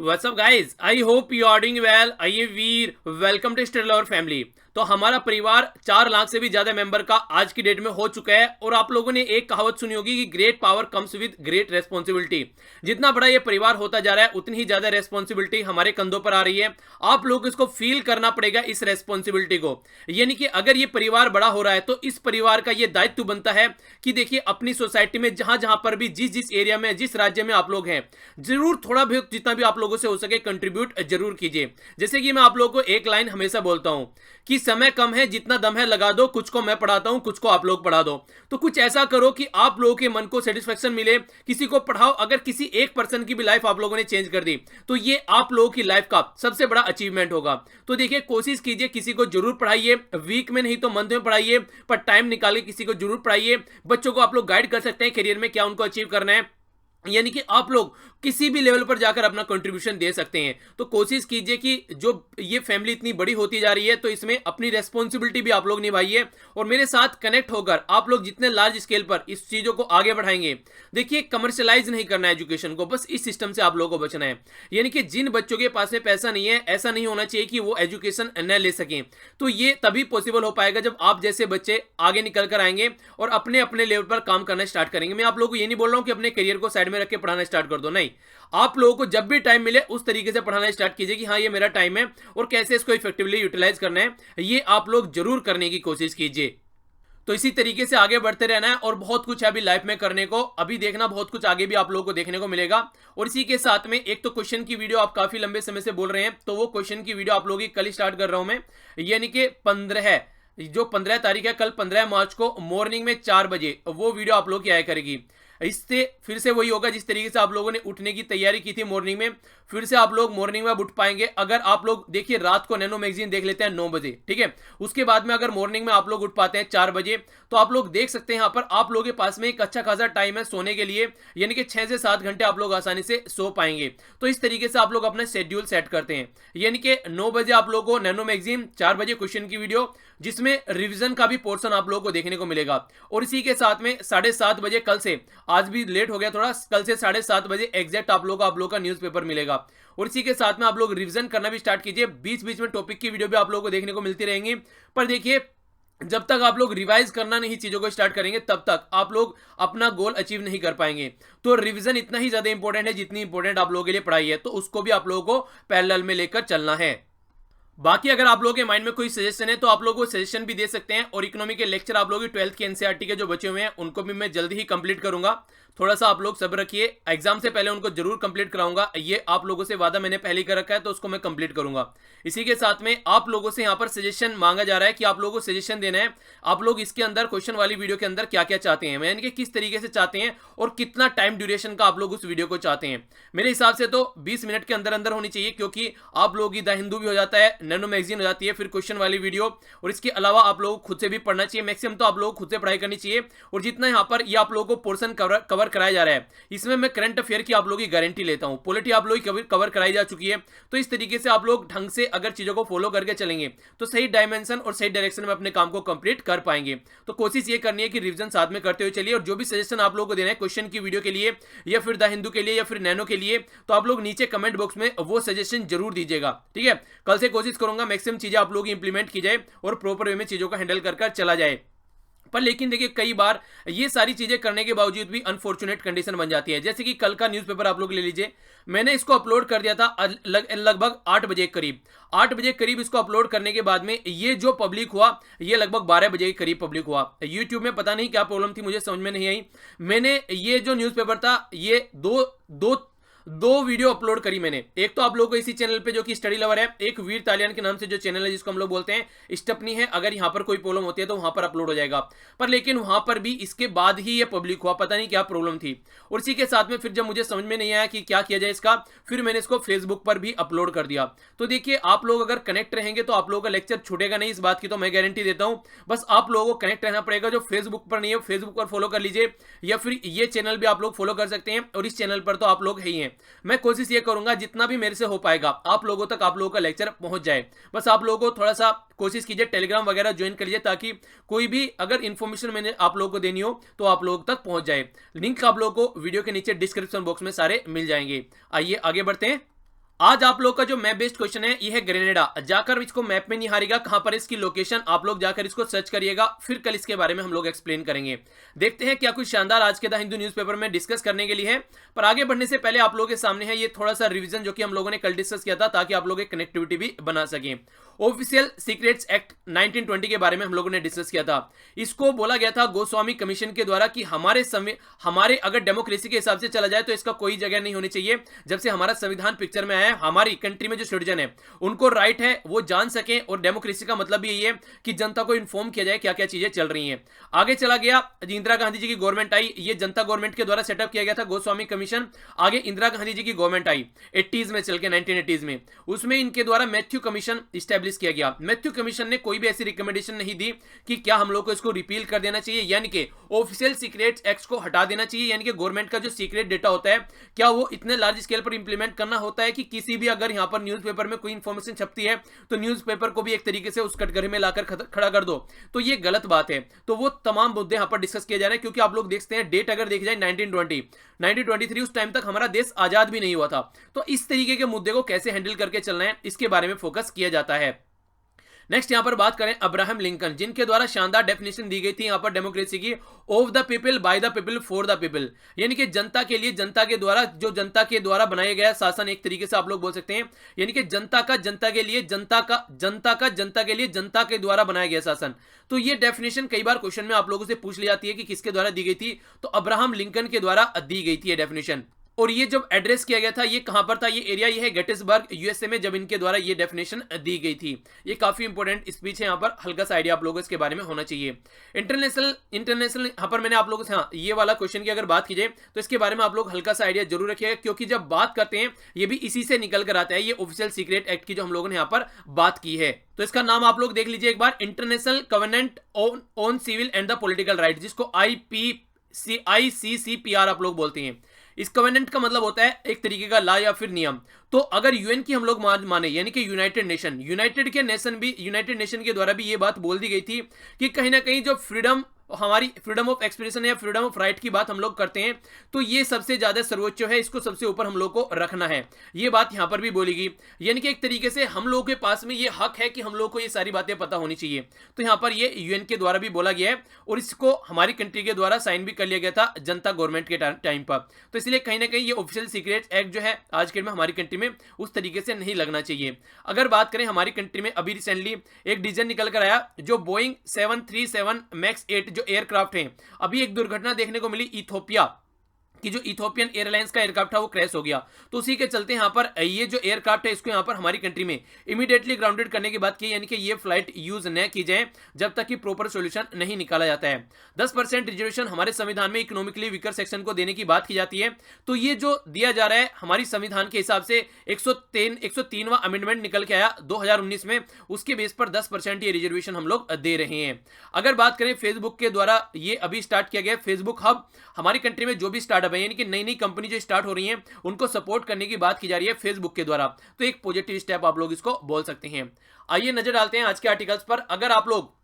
What's up guys? I hope you are doing well. आइए वीर, welcome to stele और family. तो हमारा परिवार 4 लाख से भी ज्यादा मेंबर का आज की डेट में हो चुका है। और आप लोगों ने एक कहावत सुनी होगी कि great power comes with great responsibility. जितना बड़ा ये परिवार होता जा रहा है उतनी ही ज्यादा रेस्पॉन्सिबिलिटी हमारे कंधों पर आ रही है। आप लोग इसको फील करना पड़ेगा, इस रेस्पॉन्सिबिलिटी को। यानी कि अगर ये परिवार बड़ा हो रहा है तो इस परिवार का ये दायित्व बनता है कि देखिए अपनी सोसाइटी में जहां जहां पर भी जिस जिस एरिया में जिस राज्य में आप लोग हैं, जरूर थोड़ा भी जितना भी आप लोगों से हो सके कंट्रीब्यूट जरूर कीजिए। जैसे कि मैं आप लोगों को एक लाइन हमेशा बोलता हूं कि समय कम है, जितना दम है लगा दो, कुछ को मैं पढ़ाता हूं, कुछ को आप लोग पढ़ा दो। तो कुछ ऐसा करो कि आप लोगों के मन को सेटिस्फेक्शन मिले, किसी को पढ़ाओ। अगर किसी एक पर्सन की भी लाइफ आप लोगों ने चेंज कर दी तो ये आप लोगों की लाइफ का सबसे बड़ा अचीवमेंट होगा। तो देखिए, कोशिश कीजिए किसी को जरूर पढ़ाइए, वीक में नहीं तो मंथ में पढ़ाइए, पर टाइम निकाल के किसी को जरूर पढ़ाइए। बच्चों को आप लोग गाइड कर सकते हैं करियर में क्या उनको अचीव करना है। यानी कि आप लोग किसी भी लेवल पर जाकर अपना कंट्रीब्यूशन दे सकते हैं। तो कोशिश कीजिए कि जो ये फैमिली इतनी बड़ी होती जा रही है तो इसमें अपनी रेस्पॉन्सिबिलिटी भी आप लोग निभाइए और मेरे साथ कनेक्ट होकर आप लोग जितने लार्ज स्केल पर इस चीजों को आगे बढ़ाएंगे। देखिए, कमर्शियलाइज नहीं करना है एजुकेशन को, बस इस सिस्टम से आप लोगों को बचना है। यानी कि जिन बच्चों के पास में पैसा नहीं है, ऐसा नहीं होना चाहिए कि वो एजुकेशन न ले सकें। तो ये तभी पॉसिबल हो पाएगा जब आप जैसे बच्चे आगे निकल कर आएंगे और अपने अपने लेवल पर काम करना स्टार्ट करेंगे। मैं आप लोगों को ये नहीं बोल रहा हूं कि अपने करियर को साइड में रख के पढ़ाना स्टार्ट कर दो, नहीं। आप लोगों को जब भी टाइम मिले उस तरीके से पढ़ाना स्टार्ट कीजिए कि हाँ, ये मेरा टाइम है और कैसे इसको इफेक्टिवली यूटिलाइज करना है, ये आप लोग जरूर करने की कोशिश कीजिए। तो इसी तरीके से आगे बढ़ते रहना है और बहुत कुछ है अभी लाइफ में करने को। अभी देखना, बहुत कुछ आगे भी आप लोगों को देखने को मिलेगा। और इसी के साथ में एक तो क्वेश्चन की वीडियो आप काफी लंबे समय से बोल रहे हैं, तो वो क्वेश्चन की वीडियो आप लोगों की कल स्टार्ट कर रहा हूं मैं। यानी कि 15 तारीख है, कल 15 मार्च को मॉर्निंग में 4 बजे वो वीडियो आप लोग की आया करेगी। इससे फिर से वही होगा जिस तरीके से आप लोगों ने उठने की तैयारी की थी मॉर्निंग में, फिर से आप लोग मॉर्निंग में उठ पाएंगे। अगर आप लोग देखिए रात को नैनो मैगजीन देख लेते हैं 9 बजे, ठीक है, उसके बाद में अगर मॉर्निंग में आप लोग उठ पाते हैं 4 बजे, तो आप लोग देख सकते हैं यहाँ पर आप लोगों के पास में एक अच्छा खासा टाइम है सोने के लिए। यानी कि 6 से 7 घंटे आप लोग आसानी से सो पाएंगे। तो इस तरीके से आप लोग अपना शेड्यूल सेट करते हैं। यानी कि 9 बजे आप लोगों को नैनो मैगजीन, 4 बजे क्वेश्चन की वीडियो, जिसमें रिवीजन का भी पोर्शन आप लोगों को देखने को मिलेगा। और इसी के साथ में 7:30 बजे कल से, आज भी लेट हो गया थोड़ा, कल से 7:30 बजे एग्जैक्ट आप लोगों का न्यूज़पेपर मिलेगा। और इसी के साथ में आप लोग रिवीजन करना भी स्टार्ट कीजिए। बीच बीच में टॉपिक की वीडियो भी आप लोगों को देखने को मिलती रहेंगी। पर देखिए, जब तक आप लोग रिवाइज करना नहीं चीजों को स्टार्ट करेंगे तब तक आप लोग अपना गोल अचीव नहीं कर पाएंगे। तो रिवीजन इतना ही ज्यादा इंपॉर्टेंट है जितनी इंपॉर्टेंट आप लोगों के लिए पढ़ाई है, तो उसको भी आप लोगों को पैरेलल में लेकर चलना है। बाकी अगर आप लोगों के माइंड में कोई सजेशन है तो आप लोगों को सजेशन भी दे सकते हैं। और इकोनॉमी के लेक्चर आप लोगों की 12th के एनसीईआरटी के जो बचे हुए हैं उनको भी मैं जल्दी ही कंप्लीट करूंगा। थोड़ा सा आप लोग सब्र रखिए, एग्जाम से पहले उनको जरूर कंप्लीट कराऊंगा। ये आप लोगों से वादा मैंने पहले ही कर रखा है, तो उसको मैं कंप्लीट करूंगा। इसी के साथ में आप लोगों से यहाँ पर सजेशन मांगा जा रहा है कि आप लोगों को सजेशन देना है। आप लोग इसके अंदर क्वेश्चन वाली वीडियो के अंदर क्या क्या चाहते हैं, यानी कि किस तरीके से चाहते हैं और कितना टाइम ड्यूरेशन का आप लोग उस वीडियो को चाहते हैं। मेरे हिसाब से तो 20 मिनट के अंदर अंदर होनी चाहिए, क्योंकि आप लोगों की द हिंदू भी हो जाता है, नैनो मैगजीन हो जाती है, फिर क्वेश्चन वाली वीडियो, और इसके अलावा आप लोगों को खुद से भी पढ़ना चाहिए। मैक्सिमम तो आप लोग खुद से पढ़ाई करनी चाहिए। और जितना यहाँ पर ये आप लोगों को पोर्शन कवर कराया जा रहा है, इसमें मैं करंट अफेयर की आप लोगों की गारंटी लेता हूं। पॉलिटी आप लोग की कवर कराई जा चुकी है। तो इस तरीके से आप लोग ढंग से अगर चीजों को फॉलो करके चलेंगे तो सही डायमेंशन और सही डायरेक्शन में अपने काम को कंप्लीट कर पाएंगे। तो कोशिश ये करनी है कि रिवीजन साथ में करते हुए चलिए। और जो भी सजेशन आप लोगों को देना है क्वेश्चन की वीडियो के लिए या फिर द हिंदू के लिए या फिर नैनो के लिए, तो आप लोग नीचे कमेंट बॉक्स में वो सजेशन जरूर दीजिएगा, ठीक है। कल से कोशिश करूंगा मैक्सिमम चीजें आप लोग इंप्लीमेंट की जाए और प्रॉपर वे में चीजों को हैंडल कर चला जाए। पर लेकिन देखिए, कई बार ये सारी चीजें करने के बावजूद भी अनफॉर्चुनेट कंडीशन बन जाती है। जैसे कि कल का न्यूज़पेपर आप लोग ले लीजिए, मैंने इसको अपलोड कर दिया था लगभग 8 बजे के करीब। 8 बजे करीब इसको अपलोड करने के बाद में ये जो पब्लिक हुआ, ये लगभग 12 बजे के करीब पब्लिक हुआ। यूट्यूब में पता नहीं क्या प्रॉब्लम थी, मुझे समझ में नहीं आई। मैंने ये जो न्यूज़पेपर था, ये दो वीडियो अपलोड करी मैंने। एक तो आप लोगों को इसी चैनल पे जो कि स्टडी लवर है, एक वीर तालियान के नाम से जो चैनल है जिसको हम लोग बोलते हैं स्टपनी है, अगर यहां पर कोई प्रॉब्लम होती है तो वहां पर अपलोड हो जाएगा। पर लेकिन वहां पर भी इसके बाद ही ये पब्लिक हुआ, पता नहीं क्या प्रॉब्लम थी। और इसी के साथ में फिर जब मुझे समझ में नहीं आया कि क्या किया जाए इसका, फिर मैंने इसको फेसबुक पर भी अपलोड कर दिया। तो देखिए, आप लोग अगर कनेक्ट रहेंगे तो आप लोगों का लेक्चर छूटेगा नहीं, इस बात की तो मैं गारंटी देता हूं। बस आप लोगों को कनेक्ट रहना पड़ेगा। जो फेसबुक पर नहीं है फेसबुक पर फॉलो कर लीजिए, या फिर ये चैनल भी आप लोग फॉलो कर सकते हैं। और इस चैनल पर तो आप लोग है ही हैं। मैं कोशिश ये करूंगा जितना भी मेरे से हो पाएगा आप लोगों तक आप लोगों का लेक्चर पहुंच जाए। बस आप लोगों को थोड़ा सा कोशिश कीजिए टेलीग्राम वगैरह ज्वाइन कर लीजिए, ताकि कोई भी अगर इंफॉर्मेशन मैंने आप लोगों को देनी हो तो आप लोगों तक पहुंच जाए। लिंक आप लोगों को वीडियो के नीचे डिस्क्रिप्शन बॉक्स में सारे मिल जाएंगे। आइए आगे बढ़ते हैं। आज आप लोग का जो मैप बेस्ड क्वेश्चन है ये है ग्रेनेडा। जाकर इसको मैप में नहीं हारेगा, कहां पर इसकी लोकेशन आप लोग जाकर इसको सर्च करिएगा, फिर कल इसके बारे में हम लोग एक्सप्लेन करेंगे। देखते हैं क्या कुछ शानदार आज के द हिंदू न्यूज़पेपर में डिस्कस करने के लिए है। पर आगे बढ़ने से पहले आप लोगों के सामने है ये थोड़ा सा रिवीजन जो कि हम लोगों ने कल डिस्कस किया था, ताकि आप लोग एक कनेक्टिविटी भी बना सकें। ऑफिशियल सीक्रेट्स एक्ट 1920 के बारे में हम लोगों ने डिस्कस किया था। इसको बोला गया था गोस्वामी कमीशन के द्वारा कि हमारे अगर डेमोक्रेसी के हिसाब से चला जाए तो इसका कोई जगह नहीं होनी चाहिए। जब से हमारा संविधान पिक्चर में आया है, हमारी कंट्री में जो सिटीजन है उनको राइट है वो जान सकें, और डेमोक्रेसी का मतलब भी यही है कि जनता को इन्फॉर्म किया जाए क्या क्या चीजें चल रही हैं। आगे चला गया, इंदिरा गांधी जी की गवर्नमेंट आई, ये जनता गवर्नमेंट के द्वारा सेटअप किया गया था गोस्वामी कमीशन। आगे इंदिरा गांधी जी की गवर्नमेंट आई 80s में चल के 1980s में, उसमें इनके द्वारा मैथ्यू कमीशन स्टैब्लिश किया गया। मैथ्यू कमीशन ने कोई भी ऐसी रिकमेंडेशन नहीं दी कि क्या हम लोग को इसको रिपील कर देना चाहिए, यानी कि ऑफिशियल सीक्रेट्स एक्ट को हटा देना चाहिए, यानी कि गवर्नमेंट का जो सीक्रेट डेटा होता है क्या वो इतने लार्ज स्केल पर इंप्लीमेंट करना होता है कि किसी भी अगर यहां पर न्यूज़पेपर में कोई इंफॉर्मेशन छपती है तो न्यूज़पेपर को भी एक तरीके से उस कटघरे में लाकर खड़ा कर दो, तो ये गलत बात है। तो वो तमाम मुद्दे यहां पर डिस्कस किए जा रहे हैं, क्योंकि आप लोग देखते हैं डेट अगर देखी जाए 1923 उस टाइम तक हमारा देश आजाद भी नहीं हुआ था। तो इस तरीके के मुद्दे को कैसे हैंडल करके चलना है इसके बारे में फोकस किया जाता है। नेक्स्ट यहां पर बात करें अब्राहम लिंकन, जिनके द्वारा शानदार डेफिनेशन दी गई थी यहां पर डेमोक्रेसी की, of the people by the people for the people, यानी कि जनता के लिए जनता के द्वारा, जो जनता के द्वारा बनाया गया शासन, एक तरीके से आप लोग बोल सकते हैं, यानी कि जनता का जनता के लिए, जनता का जनता के लिए जनता के द्वारा बनाया गया शासन। तो ये डेफिनेशन कई बार क्वेश्चन में आप लोगों से पूछ ली जाती है कि किसके द्वारा दी गई थी, तो अब्राहम लिंकन के द्वारा दी गई थी ये डेफिनेशन। और ये जब एड्रेस किया गया था ये कहां पर था, ये एरिया ये है गेटिसबर्ग यूएसए में, जब इनके द्वारा ये डेफिनेशन दी गई थी। ये काफी इंपॉर्टेंट स्पीच है, यहां पर हल्का सा आइडिया आप लोगों को इसके बारे में होना चाहिए। इंटरनेशनल यहां पर मैंने आप लोगों से, हाँ, ये वाला क्वेश्चन की अगर बात कीजिए तो इसके बारे में आप लोग हल्का सा आइडिया जरूर रखिएगा, क्योंकि जब बात करते हैं ये भी इसी से निकल कर आता है, ये ऑफिशियल सीक्रेट एक्ट की जो हम लोगों ने यहां पर बात की है। तो इसका नाम आप लोग देख लीजिए एक बार, international covenant on civil and the political right, जिसको ICCPR आप लोग बोलते हैं। इस कवेनेंट का मतलब होता है एक तरीके का ला या फिर नियम। तो अगर यूएन की हम लोग माने, यानी कि यूनाइटेड नेशन के द्वारा भी ये बात बोल दी गई थी कि कहीं ना कहीं जो हमारी फ्रीडम ऑफ एक्सप्रेशन या फ्रीडम ऑफ राइट की बात हम लोग करते हैं तो ये सबसे ज्यादा सर्वोच्च है, इसको सबसे ऊपर हम लोग को रखना है। ये बात यहां पर भी बोलेगी, यानी कि एक तरीके से हम लोगों के पास में ये हक है कि हम लोग को ये सारी बातें पता होनी चाहिए। तो यहां पर ये यूएन के द्वारा भी बोला गया है, और इसको हमारी कंट्री के द्वारा साइन भी कर लिया गया था जनता गवर्नमेंट के टाइम पर। तो इसलिए कहीं ना कहीं ये ऑफिशियल सीक्रेट एक्ट जो है आज के में हमारी कंट्री में उस तरीके से नहीं लगना चाहिए। अगर बात करें हमारी कंट्री में, अभी रिसेंटली एक डिसीजन निकल कर आया, जो बोइंग 737 मैक्स 8 जो एयरक्राफ्ट हैं, अभी एक दुर्घटना देखने को मिली इथोपिया कि जो इथोपियन एयरलाइंस का एयरक्राफ्ट था वो क्रैश हो गया। तो उसी के चलते यहाँ पर ये जो एयरक्राफ्ट है इसको यहाँ पर हमारी कंट्री में इमीडिएटली ग्राउंडेड करने की बात की, यानी कि ये फ्लाइट यूज न की जाए जब तक कि प्रॉपर सॉल्यूशन नहीं निकाला जाता है। 10% रिजर्वेशन हमारे संविधान में इकोनॉमिकली वीकर सेक्शन को देने की बात की जाती है। तो ये जो दिया जा रहा है हमारी संविधान के हिसाब से 103वां अमेंडमेंट निकल के आया 2019 में, उसके बेस पर 10% ये रिजर्वेशन हम लोग दे रहे हैं। अगर बात करें फेसबुक के द्वारा ये अभी स्टार्ट किया गया फेसबुक हब, हमारी कंट्री में जो भी स्टार्टअप है, यानी कि नई नई कंपनी जो स्टार्ट हो रही हैं उनको सपोर्ट करने की बात की जा रही है फेसबुक के द्वारा। तो एक पॉजिटिव स्टेप आप लोग इसको बोल सकते हैं। आइए नजर डालते हैं आज के आर्टिकल्स पर। अगर आप लोग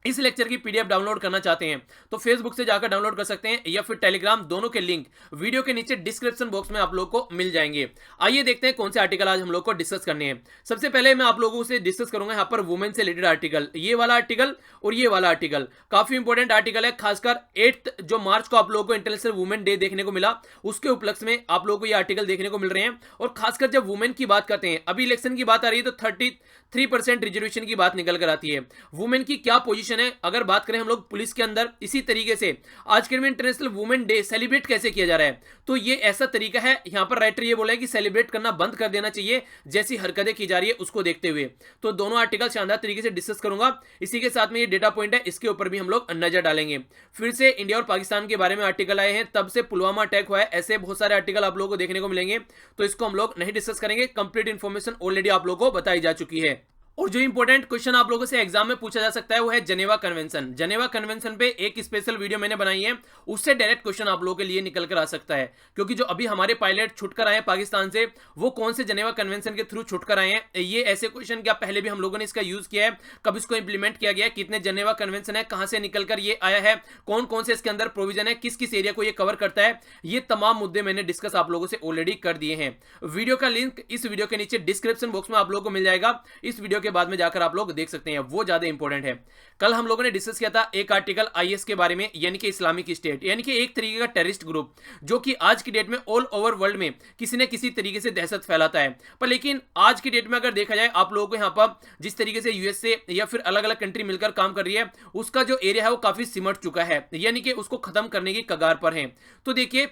इस लेक्चर की पीडीएफ डाउनलोड करना चाहते हैं तो फेसबुक से जाकर डाउनलोड कर सकते हैं, या फिर टेलीग्राम, दोनों के लिंक वीडियो के नीचे डिस्क्रिप्शन बॉक्स में आप लोग को मिल जाएंगे। आइए देखते हैं कौन से आर्टिकल आज हम लोग को डिस्कस करने हैं। सबसे पहले मैं आप लोगों से डिस्कस करूंगा यहाँ पर वुमेन से रिलेटेड आर्टिकल, ये वाला आर्टिकल और ये वाला आर्टिकल काफी इंपॉर्टेंट आर्टिकल है। खासकर 8 जो मार्च को आप लोगों को इंटरनेशनल वुमेन डे देखने को मिला, उसके उपलक्ष्य में आप लोगों को ये आर्टिकल देखने को मिल रहे हैं। और खासकर जब वुमेन की बात करते हैं, अभी इलेक्शन की बात आ रही है तो 33% रिजर्वेशन की बात निकल कर आती है। वुमेन की क्या पोजीशन है, अगर बात करें हम लोग पुलिस के अंदर, इसी तरीके से आज के में इंटरनेशनल वुमेन डे सेलिब्रेट कैसे किया जा रहा है, तो ये ऐसा तरीका है, यहां पर राइटर ये बोला है कि सेलिब्रेट करना बंद कर देना चाहिए जैसी हरकतें की जा रही है उसको देखते हुए। तो दोनों आर्टिकल शानदार तरीके से डिस्कस करूंगा। इसी के साथ में ये डेटा पॉइंट है, इसके ऊपर भी हम लोग नजर डालेंगे। फिर से इंडिया और पाकिस्तान के बारे में आर्टिकल आए हैं, तब से पुलवामा अटैक हुआ है, ऐसे बहुत सारे आर्टिकल आप लोगों को देखने को मिलेंगे, तो इसको हम लोग नहीं डिस्कस करेंगे। कंप्लीट इंफॉर्मेशन ऑलरेडी आप लोगों को बताई जा चुकी है। और जो इंपॉर्टेंट क्वेश्चन आप लोगों से एग्जाम में पूछा जा सकता है वो है जेनेवा कन्वेंशन। जेनेवा कन्वेंशन पे एक स्पेशल वीडियो मैंने बनाई है, उससे डायरेक्ट क्वेश्चन आप लोगों के लिए निकल कर आ सकता है, क्योंकि जो अभी हमारे पायलट छुटकर आए हैं पाकिस्तान से, वो कौन से जेनेवा कन्वेंशन के थ्रू छुटकर आए हैं। ये ऐसे क्वेश्चन क्या पहले भी हम लोगों ने इसका यूज किया है, कब इसको इंप्लीमेंट किया गया है, कितने जेनेवा कन्वेंशन है, कहां से निकलकर ये आया है, कौन कौन से इसके अंदर प्रोविजन है, किस किस एरिया को ये कवर करता है, ये तमाम मुद्दे मैंने डिस्कस आप लोगों से ऑलरेडी कर दिए हैं। वीडियो का लिंक इस वीडियो के नीचे डिस्क्रिप्शन बॉक्स में आप लोगों को मिल जाएगा, इस वीडियो के बाद में जाकर आप लोग देख सकते हैं, वो ज्यादा इंपॉर्टेंट है। कल हम लोगों ने डिस्कस किया था एक आर्टिकल आईएस के बारे में, यानी कि इस्लामिक स्टेट, यानी कि एक तरीके का टेररिस्ट ग्रुप जो कि आज की डेट में ऑल ओवर वर्ल्ड में किसी न किसी तरीके से दहशत फैलाता है। पर लेकिन आज की डेट में अगर देखा जाए, आप लोगों को यहां पर जिस तरीके से यूएसए या फिर अलग अलग कंट्री मिलकर काम कर रही है, उसका जो एरिया है वो काफी सिमट चुका है, यानी कि उसको खत्म करने की कगार पर है। तो देखिए,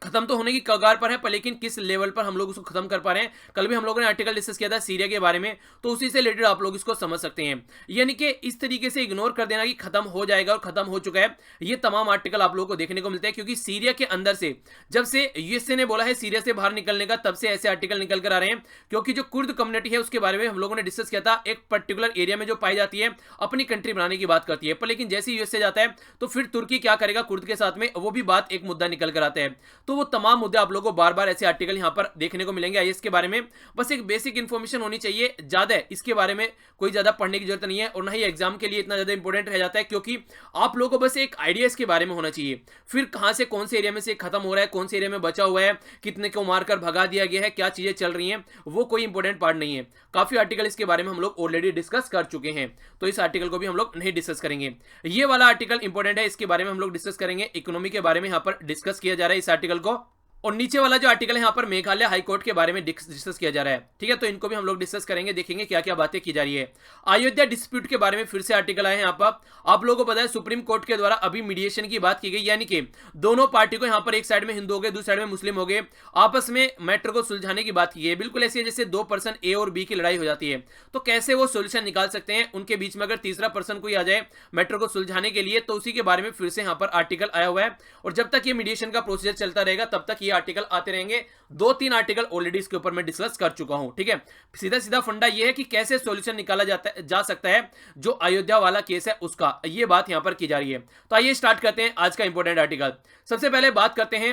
खत्म तो होने की कगार पर है, पर लेकिन किस लेवल पर हम लोग उसको खत्म कर पा रहे हैं। कल भी हम लोगों ने आर्टिकल डिस्कस किया था सीरिया के बारे में, तो उसी से रिलेटेड आप लोग इसको समझ सकते हैं। यानी कि इस तरीके से इग्नोर कर देना कि खत्म हो जाएगा और खत्म हो चुका है, ये तमाम आर्टिकल आप लोगों को देखने को मिलते हैं, क्योंकि सीरिया के अंदर से जब से यूएसए ने बोला है सीरिया से बाहर निकलने का, तब से ऐसे आर्टिकल निकल कर आ रहे हैं। क्योंकि जो कुर्द कम्युनिटी है उसके बारे में हम लोगों ने डिस्कस किया था, एक पर्टिकुलर एरिया में जो पाई जाती है, अपनी कंट्री बनाने की बात करती है, पर लेकिन जैसे यूएसए जाता है तो फिर तुर्की क्या करेगा कुर्द के साथ में, वो भी बात एक मुद्दा निकल कर आता है। तो वो तमाम मुद्दे लोगों को बार बार ऐसे आर्टिकल यहां पर देखने को मिलेंगे आईएस के बारे में। बस एक बेसिक इंफॉर्मेशन होनी चाहिए, ज्यादा इसके बारे में कोई ज्यादा पढ़ने की जरूरत नहीं है, और ना ही एग्जाम के लिए इतना ज्यादा इंपॉर्टेंट रह जाता है, क्योंकि आप लोगों को बस एक आइडिया इसके बारे में होना चाहिए। फिर कहां से कौन से एरिया में से खत्म हो रहा है, कौन से एरिया में बचा हुआ है, कितने को मारकर भगा दिया गया है, क्या चीजें चल रही हैं, वो कोई इंपॉर्टेंट पार्ट नहीं है। काफी आर्टिकल इसके बारे में हम लोग ऑलरेडी डिस्कस कर चुके हैं, तो इस आर्टिकल को भी हम लोग नहीं डिस्कस करेंगे। ये वाला आर्टिकल इंपॉर्टेंट है, इसके बारे में हम लोग डिस्कस करेंगे। इकोनॉमी के बारे में यहां पर डिस्कस किया जा रहा है इस आर्टिकल को, और नीचे वाला जो आर्टिकल है यहाँ पर मेघालय हाईकोर्ट के बारे में डिस्कस किया जा रहा है। ठीक है, तो इनको भी हम लोग डिस्कस करेंगे, देखेंगे क्या क्या बातें की जा रही है। अयोध्या डिस्प्यूट के बारे में फिर से आर्टिकल आए हैं यहाँ पर। आप लोगों को पता है सुप्रीम कोर्ट के द्वारा अभी मीडिएशन की बात की गई, यानी कि दोनों पार्टी को यहाँ पर एक साइड में हिंदू हो गए, दूसरी साइड में मुस्लिम हो गए, आपस में मैटर को सुलझाने की बात की गई। बिल्कुल ऐसी है जैसे दो पर्सन ए और बी की लड़ाई हो जाती है, तो कैसे वो सोल्यूशन निकाल सकते हैं उनके बीच में, अगर तीसरा पर्सन कोई आ जाए मैटर को सुलझाने के लिए, तो उसी के बारे में फिर से यहाँ पर आर्टिकल आया हुआ है। और जब तक ये मीडिएशन का प्रोसीजर चलता रहेगा तब तक ये आर्टिकल आते रहेंगे। 2-3 आर्टिकल ऑलरेडी इसके ऊपर मैं डिस्कस कर चुका हूं। ठीक है, सीधा सीधा फंडा यह है कि कैसे सॉल्यूशन निकाला जा सकता है जो अयोध्या वाला केस है उसका, ये बात यहां पर की जा रही है। तो आइए स्टार्ट करते हैं आज का इंपॉर्टेंट आर्टिकल। सबसे पहले बात करते हैं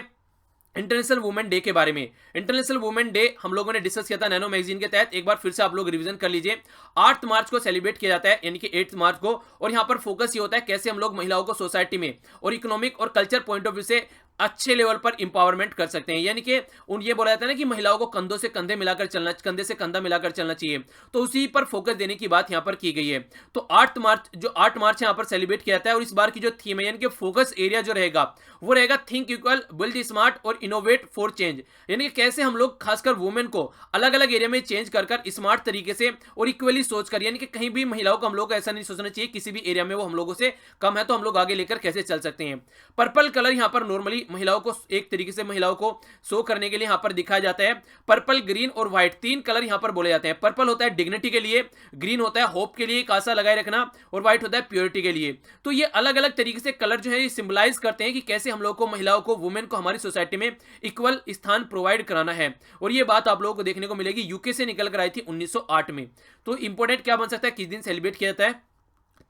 इंटरनेशनल वुमेन डे के बारे में। इंटरनेशनल वुमेन डे हम लोगों ने डिस्कस किया था नैनो मैगजीन के तहत, एक बार फिर से आप लोग रिवीजन कर लीजिए। 8 मार्च को सेलिब्रेट किया जाता है, यानी कि 8 मार्च को, और यहां पर फोकस ये होता है कैसे हम लोग महिलाओं को सोसाइटी में और इकोनॉमिक और कल्चर पॉइंट ऑफ व्यू से अच्छे लेवल पर इंपावरमेंट कर सकते हैं। यानी कि ये बोला जाता है ना कि महिलाओं को कंधों से कंधे मिलाकर चलना, कंधे से कंधा मिलाकर चलना चाहिए, तो उसी पर फोकस देने की बात यहां पर की गई है। तो 8 मार्च यहां पर सेलिब्रेट किया जाता है, और इस बार की जो थीम है यानी कि फोकस एरिया जो रहेगा वो रहेगा थिंक इक्वल, बिल्ड स्मार्ट और इनोवेट फॉर चेंज। यानी कि कैसे हम लोग खासकर वुमेन को अलग अलग एरिया में चेंज कर स्मार्ट तरीके से और इक्वली सोचकर, यानी कि कहीं भी महिलाओं को हम लोग को ऐसा नहीं सोचना चाहिए किसी भी एरिया में वो हम लोगों से कम है तो हम लोग आगे लेकर कैसे चल सकते हैं। पर्पल कलर यहां पर नॉर्मली महिलाओं को एक तरीके से महिलाओं को शो करने के लिए यहां पर दिखाया जाता है। पर्पल, ग्रीन और व्हाइट 3 कलर यहां पर बोले जाते हैं। पर्पल होता है डिग्निटी के लिए, ग्रीन होता है होप के लिए, एक आशा लगाए रखना, और व्हाइट होता है प्योरिटी के लिए। तो ये अलग अलग तरीके से कलर जो है ये सिंबलाइज करते हैं कि कैसे हम लोग को, महिलाओं को, वुमेन को हमारी सोसाइटी में इक्वल स्थान प्रोवाइड कराना है। और ये बात आप लोगों को देखने को मिलेगी, यूके से निकल कर आई थी 1908 में। तो इंपॉर्टेंट क्या बन सकता है, किस दिन सेलिब्रेट किया जाता है,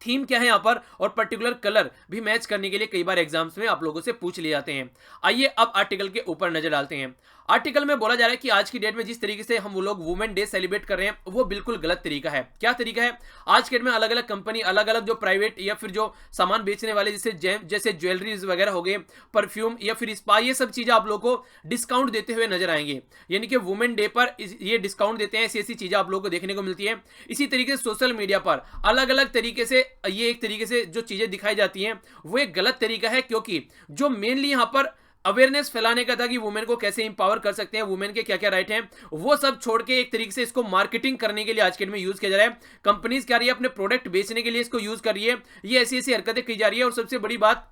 थीम क्या है यहां पर, और पर्टिकुलर कलर भी मैच करने के लिए कई बार एग्जाम्स में आप लोगों से पूछ लिए जाते हैं। आइए अब आर्टिकल के ऊपर नजर डालते हैं। आर्टिकल में बोला जा रहा है कि आज की डेट में जिस तरीके से हम लोग वुमेन डे सेलिब्रेट कर रहे हैं वो बिल्कुल गलत तरीका है। क्या तरीका है, आज के डेट में अलग अलग कंपनी, अलग अलग जो प्राइवेट या फिर जो सामान बेचने वाले जैसे ज्वेलरीज वगैरह हो गए, परफ्यूम या फिर स्पा, ये सब चीजें आप लोगों को डिस्काउंट देते हुए नजर आएंगे। यानी कि वुमेन डे पर ये डिस्काउंट देते हैं, ऐसी ऐसी चीजें आप लोगों को देखने को मिलती है। इसी तरीके से सोशल मीडिया पर अलग अलग तरीके से ये एक तरीके से जो चीजें दिखाई जाती हैं वो एक गलत तरीका है, क्योंकि जो मेनली यहां पर अवेयरनेस फैलाने का था कि वुमेन को कैसे इंपावर कर सकते हैं, वुमेन के क्या क्या राइट हैं, वो सब छोड़ के एक तरीके से इसको मार्केटिंग करने के लिए आज के डेट में यूज किया जा रहा है। कंपनीज क्या रही है, अपने प्रोडक्ट बेचने के लिए इसको यूज कर रही है, ये ऐसी ऐसी हरकतें की जा रही है। और सबसे बड़ी बात,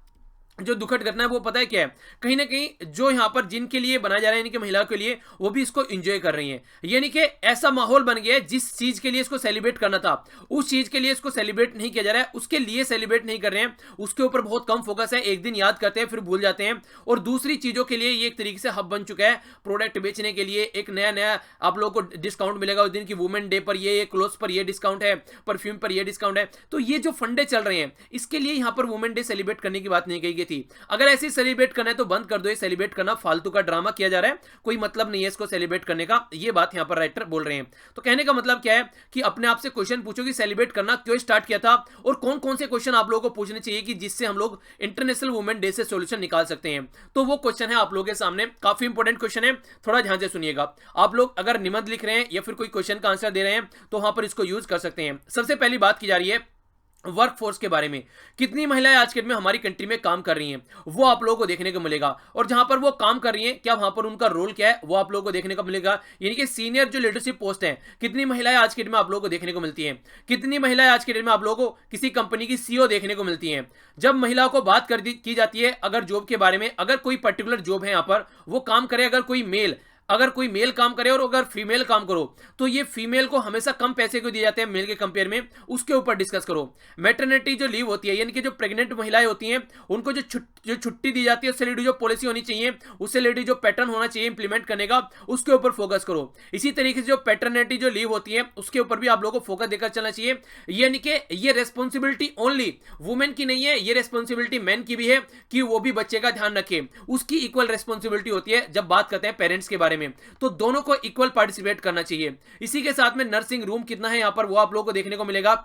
जो दुखद घटना है वो पता है क्या है, कहीं ना कहीं जो यहाँ पर जिनके लिए बनाया जा रहा है यानी कि महिलाओं के लिए, वो भी इसको एंजॉय कर रही हैं। यानी कि ऐसा माहौल बन गया है, जिस चीज के लिए इसको सेलिब्रेट करना था उस चीज के लिए इसको सेलिब्रेट नहीं किया जा रहा है, उसके लिए सेलिब्रेट नहीं कर रहे हैं, उसके ऊपर बहुत कम फोकस है, एक दिन याद करते हैं फिर भूल जाते हैं। और दूसरी चीजों के लिए ये एक तरीके से हब बन चुका है, प्रोडक्ट बेचने के लिए एक नया नया आप लोगों को डिस्काउंट मिलेगा उस दिन की, वुमेन डे पर ये क्लोथ्स पर ये डिस्काउंट है, परफ्यूम पर ये डिस्काउंट है। तो ये जो फंडे चल रहे हैं इसके लिए यहाँ पर वुमेन डे सेलिब्रेट करने की बात नहीं कही गई थी। अगर ऐसे सेलिब्रेट करना है तो बंद कर दो, ये सेलिब्रेट करना फालतू का ड्रामा किया जा रहा है, कोई मतलब नहीं है इसको सेलिब्रेट करने का, ये बात यहां पर राइटर बोल रहे हैं। तो कहने का मतलब क्या है कि अपने आप से क्वेश्चन पूछो कि सेलिब्रेट करना क्यों स्टार्ट किया था, और कौन कौन से क्वेश्चन आप लोगों को पूछने चाहिए कि जिससे हम लोग इंटरनेशनल वुमेन डे से सॉल्यूशन निकाल सकते हैं। तो वो क्वेश्चन है आप लोगों के सामने, काफी इंपॉर्टेंट क्वेश्चन है, थोड़ा ध्यान से सुनिएगा। आप लोग अगर निबंध लिख रहे हैं या फिर कोई क्वेश्चन का आंसर दे रहे हैं तो वहां पर इसको यूज कर सकते हैं। सबसे पहली बात की जा रही है वर्क फोर्स के बारे में, कितनी महिलाएं आज के डेट में हमारी कंट्री में काम कर रही हैं, वो आप लोगों को देखने को मिलेगा। और जहां पर वो काम कर रही हैं क्या वहां पर उनका रोल क्या है वो आप लोगों को देखने को मिलेगा। यानी कि सीनियर जो लीडरशिप पोस्ट है, कितनी महिलाएं आज के डेट में आप लोगों को देखने को मिलती हैं, कितनी महिलाएं आज के डेट में आप लोगों को किसी कंपनी की सीईओ देखने को मिलती हैं। जब महिलाओं को बात की जाती है अगर जॉब के बारे में, अगर कोई पर्टिकुलर जॉब है यहाँ पर वो काम करे, अगर कोई मेल काम करे और अगर फीमेल काम करो तो ये फीमेल को हमेशा कम पैसे क्यों दिए जाते हैं मेल के कंपेयर में, उसके ऊपर डिस्कस करो। मैटरनिटी जो लीव होती है यानी कि जो प्रेग्नेंट महिलाएं होती हैं उनको जो छुट्टी दी जाती है उससे रिलेटेड जो पॉलिसी होनी चाहिए, उससे रिलेटेड जो पैटर्न होना चाहिए इंप्लीमेंट करने का, उसके ऊपर फोकस करो। इसी तरीके से जो पैटर्निटी जो लीव होती है उसके ऊपर भी आप लोगों को फोकस देकर चलना चाहिए। यानी कि ये रेस्पॉन्सिबिलिटी ओनली वुमेन की नहीं है, ये रेस्पॉन्सिबिलिटी मैन की भी है कि वो भी बच्चे का ध्यान रखे, उसकी इक्वल रेस्पॉन्सिबिलिटी होती है जब बात करते हैं पेरेंट्स के बारे में। तो दोनों को इक्वल पार्टिसिपेट करना चाहिए। इसी के साथ में नर्सिंग रूम कितना है यहां पर वो आप लोगों को देखने को मिलेगा,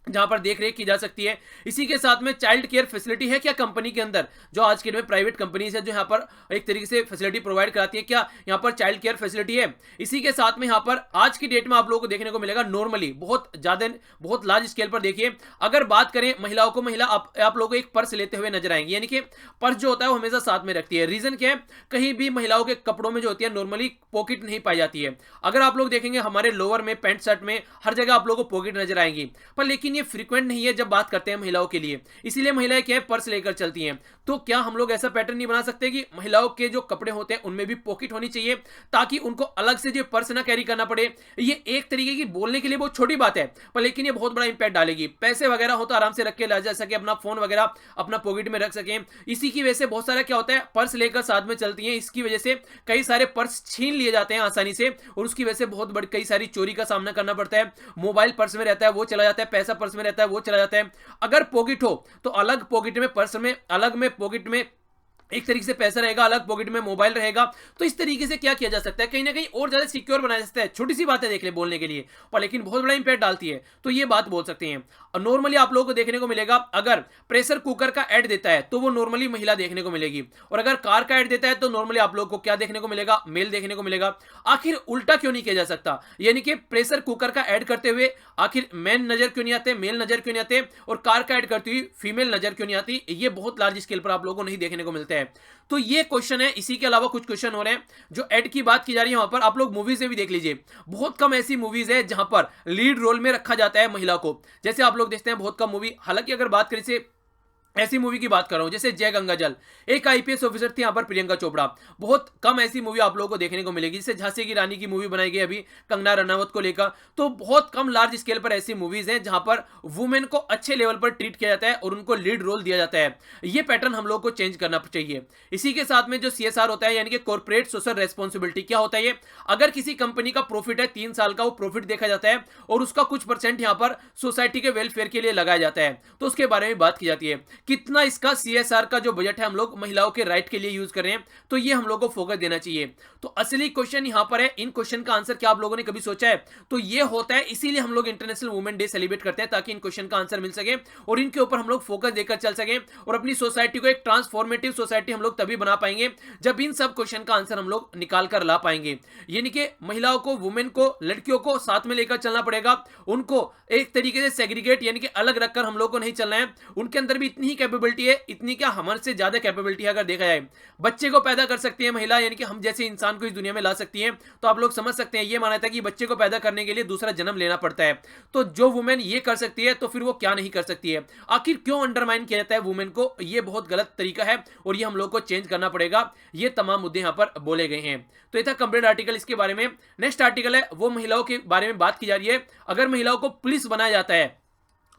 जहां पर देख रेख की जा सकती है। इसी के साथ में चाइल्ड केयर फैसिलिटी है क्या कंपनी के अंदर, जो आज के डेट में प्राइवेट कंपनीज है जो यहां पर एक तरीके से फैसिलिटी प्रोवाइड कराती है, क्या यहां पर चाइल्ड केयर फैसिलिटी है। इसी के साथ में यहां पर आज की डेट में आप लोगों को देखने को मिलेगा नॉर्मली बहुत ज्यादा बहुत लार्ज स्केल पर देखिए, अगर बात करें महिलाओं को, महिला आप लोगों को एक पर्स लेते हुए नजर आएंगे। यानी कि पर्स जो होता है वो हमेशा साथ में रखती है। रीजन क्या है, कहीं भी महिलाओं के कपड़ों में जो होती है नॉर्मली पॉकेट नहीं पाई जाती है। अगर आप लोग देखेंगे हमारे लोअर में, पैंट शर्ट में, हर जगह आप लोगों को पॉकेट नजर आएंगी, पर लेकिन ये फ्रीक्वेंट नहीं है जब बात करते हैं महिलाओं के लिए, इसीलिए महिलाएं क्या है पर्स लेकर चलती हैं। तो क्या हम लोग ऐसा पैटर्न नहीं बना सकते कि महिलाओं के जो कपड़े होते हैं उनमें भी पॉकेट होनी चाहिए, ताकि उनको अलग से जो पर्स ना कैरी करना पड़े। ये एक तरीके की बोलने के लिए बहुत छोटी बात है, पर लेकिन ये बहुत बड़ा इंपैक्ट डालेगी। पैसे वगैरह हो तो आराम से रख के ला जा सके, अपना फोन वगैरह अपना पॉकेट में रख सकें। इसी की वजह से बहुत सारा क्या होता है पर्स लेकर साथ में चलती हैं, इसकी वजह से कई सारे पर्स छीन लिए जाते हैं आसानी से, और उसकी वजह से बहुत बड़ी कई सारी चोरी का सामना करना पड़ता है। मोबाइल पर्स में रहता है वो चला जाता है, पैसा पर्स में रहता है वो चला जाता है। अगर पॉकेट हो तो अलग पॉकेट में, पर्स में अलग में, पॉकेट में एक तरीके से पैसा रहेगा, अलग पॉकेट में मोबाइल रहेगा। तो इस तरीके से क्या किया जा सकता है, कहीं ना कहीं और ज्यादा सिक्योर बनाया जा सकता है। छोटी सी बात है देख ले बोलने के लिए, पर लेकिन बहुत बड़ा इंपैक्ट डालती है, तो ये बात बोल सकते हैं। और नॉर्मली आप लोगों को देखने को मिलेगा अगर प्रेशर कुकर का ऐड देता है तो वो नॉर्मली महिला देखने को मिलेगी, और अगर कार का ऐड देता है तो नॉर्मली आप लोगों को क्या देखने को मिलेगा, मेल देखने को मिलेगा। आखिर उल्टा क्यों नहीं किया जा सकता, यानी कि प्रेशर कुकर का ऐड करते हुए आखिर मैन नजर क्यों नहीं आते, मेल नजर क्यों नहीं आते, और कार का ऐड करती हुई फीमेल नजर क्यों नहीं आती। ये बहुत लार्ज स्केल पर आप लोगों को नहीं देखने को मिलता है। तो ये क्वेश्चन है। इसी के अलावा कुछ क्वेश्चन हो रहे हैं जो ऐड की बात की जा रही है, वहां पर आप लोग मूवीज में भी देख लीजिए, बहुत कम ऐसी मूवीज है जहां पर लीड रोल में रखा जाता है महिला को। जैसे आप लोग देखते हैं बहुत कम मूवी, हालांकि अगर बात करें से ऐसी मूवी की बात कर रहा हूं जैसे जय गंगा जल, एक आईपीएस ऑफिसर थी यहां पर प्रियंका चोपड़ा। बहुत कम ऐसी मूवी आप लोगों को देखने को मिलेगी। जैसे झांसी की रानी की मूवी बनाई गई अभी कंगना रनावत को लेकर, तो बहुत कम लार्ज स्केल पर ऐसी मूवीज हैं जहां पर वुमेन को अच्छे लेवल पर ट्रीट किया जाता है और उनको लीड रोल दिया जाता है। ये पैटर्न हम लोग को चेंज करना चाहिए। इसी के साथ में जो सीएसआर होता है यानी कि कॉर्पोरेट सोशल रेस्पॉन्सिबिलिटी, क्या होता है ये, अगर किसी कंपनी का प्रॉफिट है 3 साल का, वो प्रॉफिट देखा जाता है और उसका कुछ परसेंट यहां पर सोसाइटी के वेलफेयर के लिए लगाया जाता है, तो उसके बारे में बात की जाती है। कितना इसका सीएसआर का जो बजट है हम लोग महिलाओं के राइट के लिए यूज कर रहे हैं, तो ये हम लोगों को फोकस देना चाहिए। तो असली क्वेश्चन यहां पर है, इन क्वेश्चन का आंसर क्या आप लोगों ने कभी सोचा है? तो ये होता है, इसीलिए हम लोग इंटरनेशनल वुमेन डे सेलिब्रेट करते हैं, ताकि इन क्वेश्चन का आंसर मिल सके और इनके ऊपर हम लोग फोकस देकर चल सके और अपनी सोसाइटी को एक ट्रांसफॉर्मेटिव सोसाइटी हम लोग तभी बना पाएंगे जब इन सब क्वेश्चन का आंसर हम लोग निकाल कर ला पाएंगे। यानी कि महिलाओं को, वुमेन को, लड़कियों को साथ में लेकर चलना पड़ेगा। उनको एक तरीके से सेग्रीगेट यानी कि अलग रखकर हम लोग को नहीं चलना है। उनके अंदर भी इतनी ही कैपेबिलिटी है, इतनी क्या हमारे से ज्यादा कैपेबिलिटी है। अगर देखा जाए बच्चे को पैदा कर सकती है महिला, यानी कि हम जैसे इंसान को इस दुनिया में ला सकती है। तो आप लोग समझ सकते हैं, ये माना था कि बच्चे को पैदा करने के लिए दूसरा जन्म लेना पड़ता है। तो जो वुमेन ये कर सकती है तो फिर वो क्या नहीं कर सकती है। आखिर क्यों अंडरमाइन किया जाता है वुमेन को, ये बहुत गलत तरीका है और ये हम लोग को चेंज करना पड़ेगा। ये तमाम मुद्दे यहाँ पर बोले गए हैं। तो ये था कंप्लीट आर्टिकल इसके बारे में। नेक्स्ट आर्टिकल है वो महिलाओं के बारे में बात की जा रही है। अगर महिलाओं को पुलिस बनाया जाता है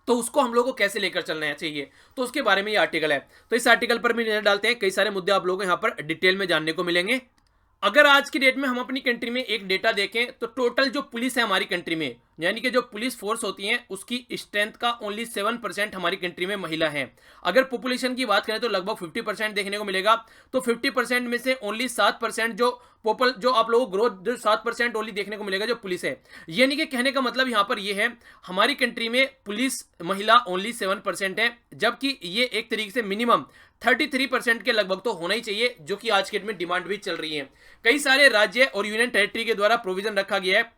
तो उसको हम लोग को कैसे लेकर चलना चाहिए, तो उसके बारे में ये आर्टिकल है। तो इस आर्टिकल पर भी नजर डालते हैं। कई सारे मुद्दे आप लोगों को यहाँ पर डिटेल में जानने को मिलेंगे। अगर आज की डेट में हम अपनी कंट्री में एक डेटा देखें तो टोटल जो पुलिस है हमारी कंट्री में, यानी कि जो पुलिस फोर्स होती है उसकी स्ट्रेंथ का ओनली 7% हमारी कंट्री में महिला है। अगर पॉपुलेशन की बात करें तो लगभग 50% देखने को मिलेगा। तो 50% में से ओनली 7% जो आप लोगों को ग्रोथ जो 7% ओनली देखने को मिलेगा जो पुलिस है। यानी कि कहने का मतलब यहां पर यह है हमारी कंट्री में पुलिस महिला ओनली 7% है, जबकि ये एक तरीके से मिनिमम 33% के लगभग तो होना ही चाहिए, जो कि आज के डेट में डिमांड भी चल रही है। कई सारे राज्य और यूनियन टेरिटरी के द्वारा प्रोविजन रखा गया है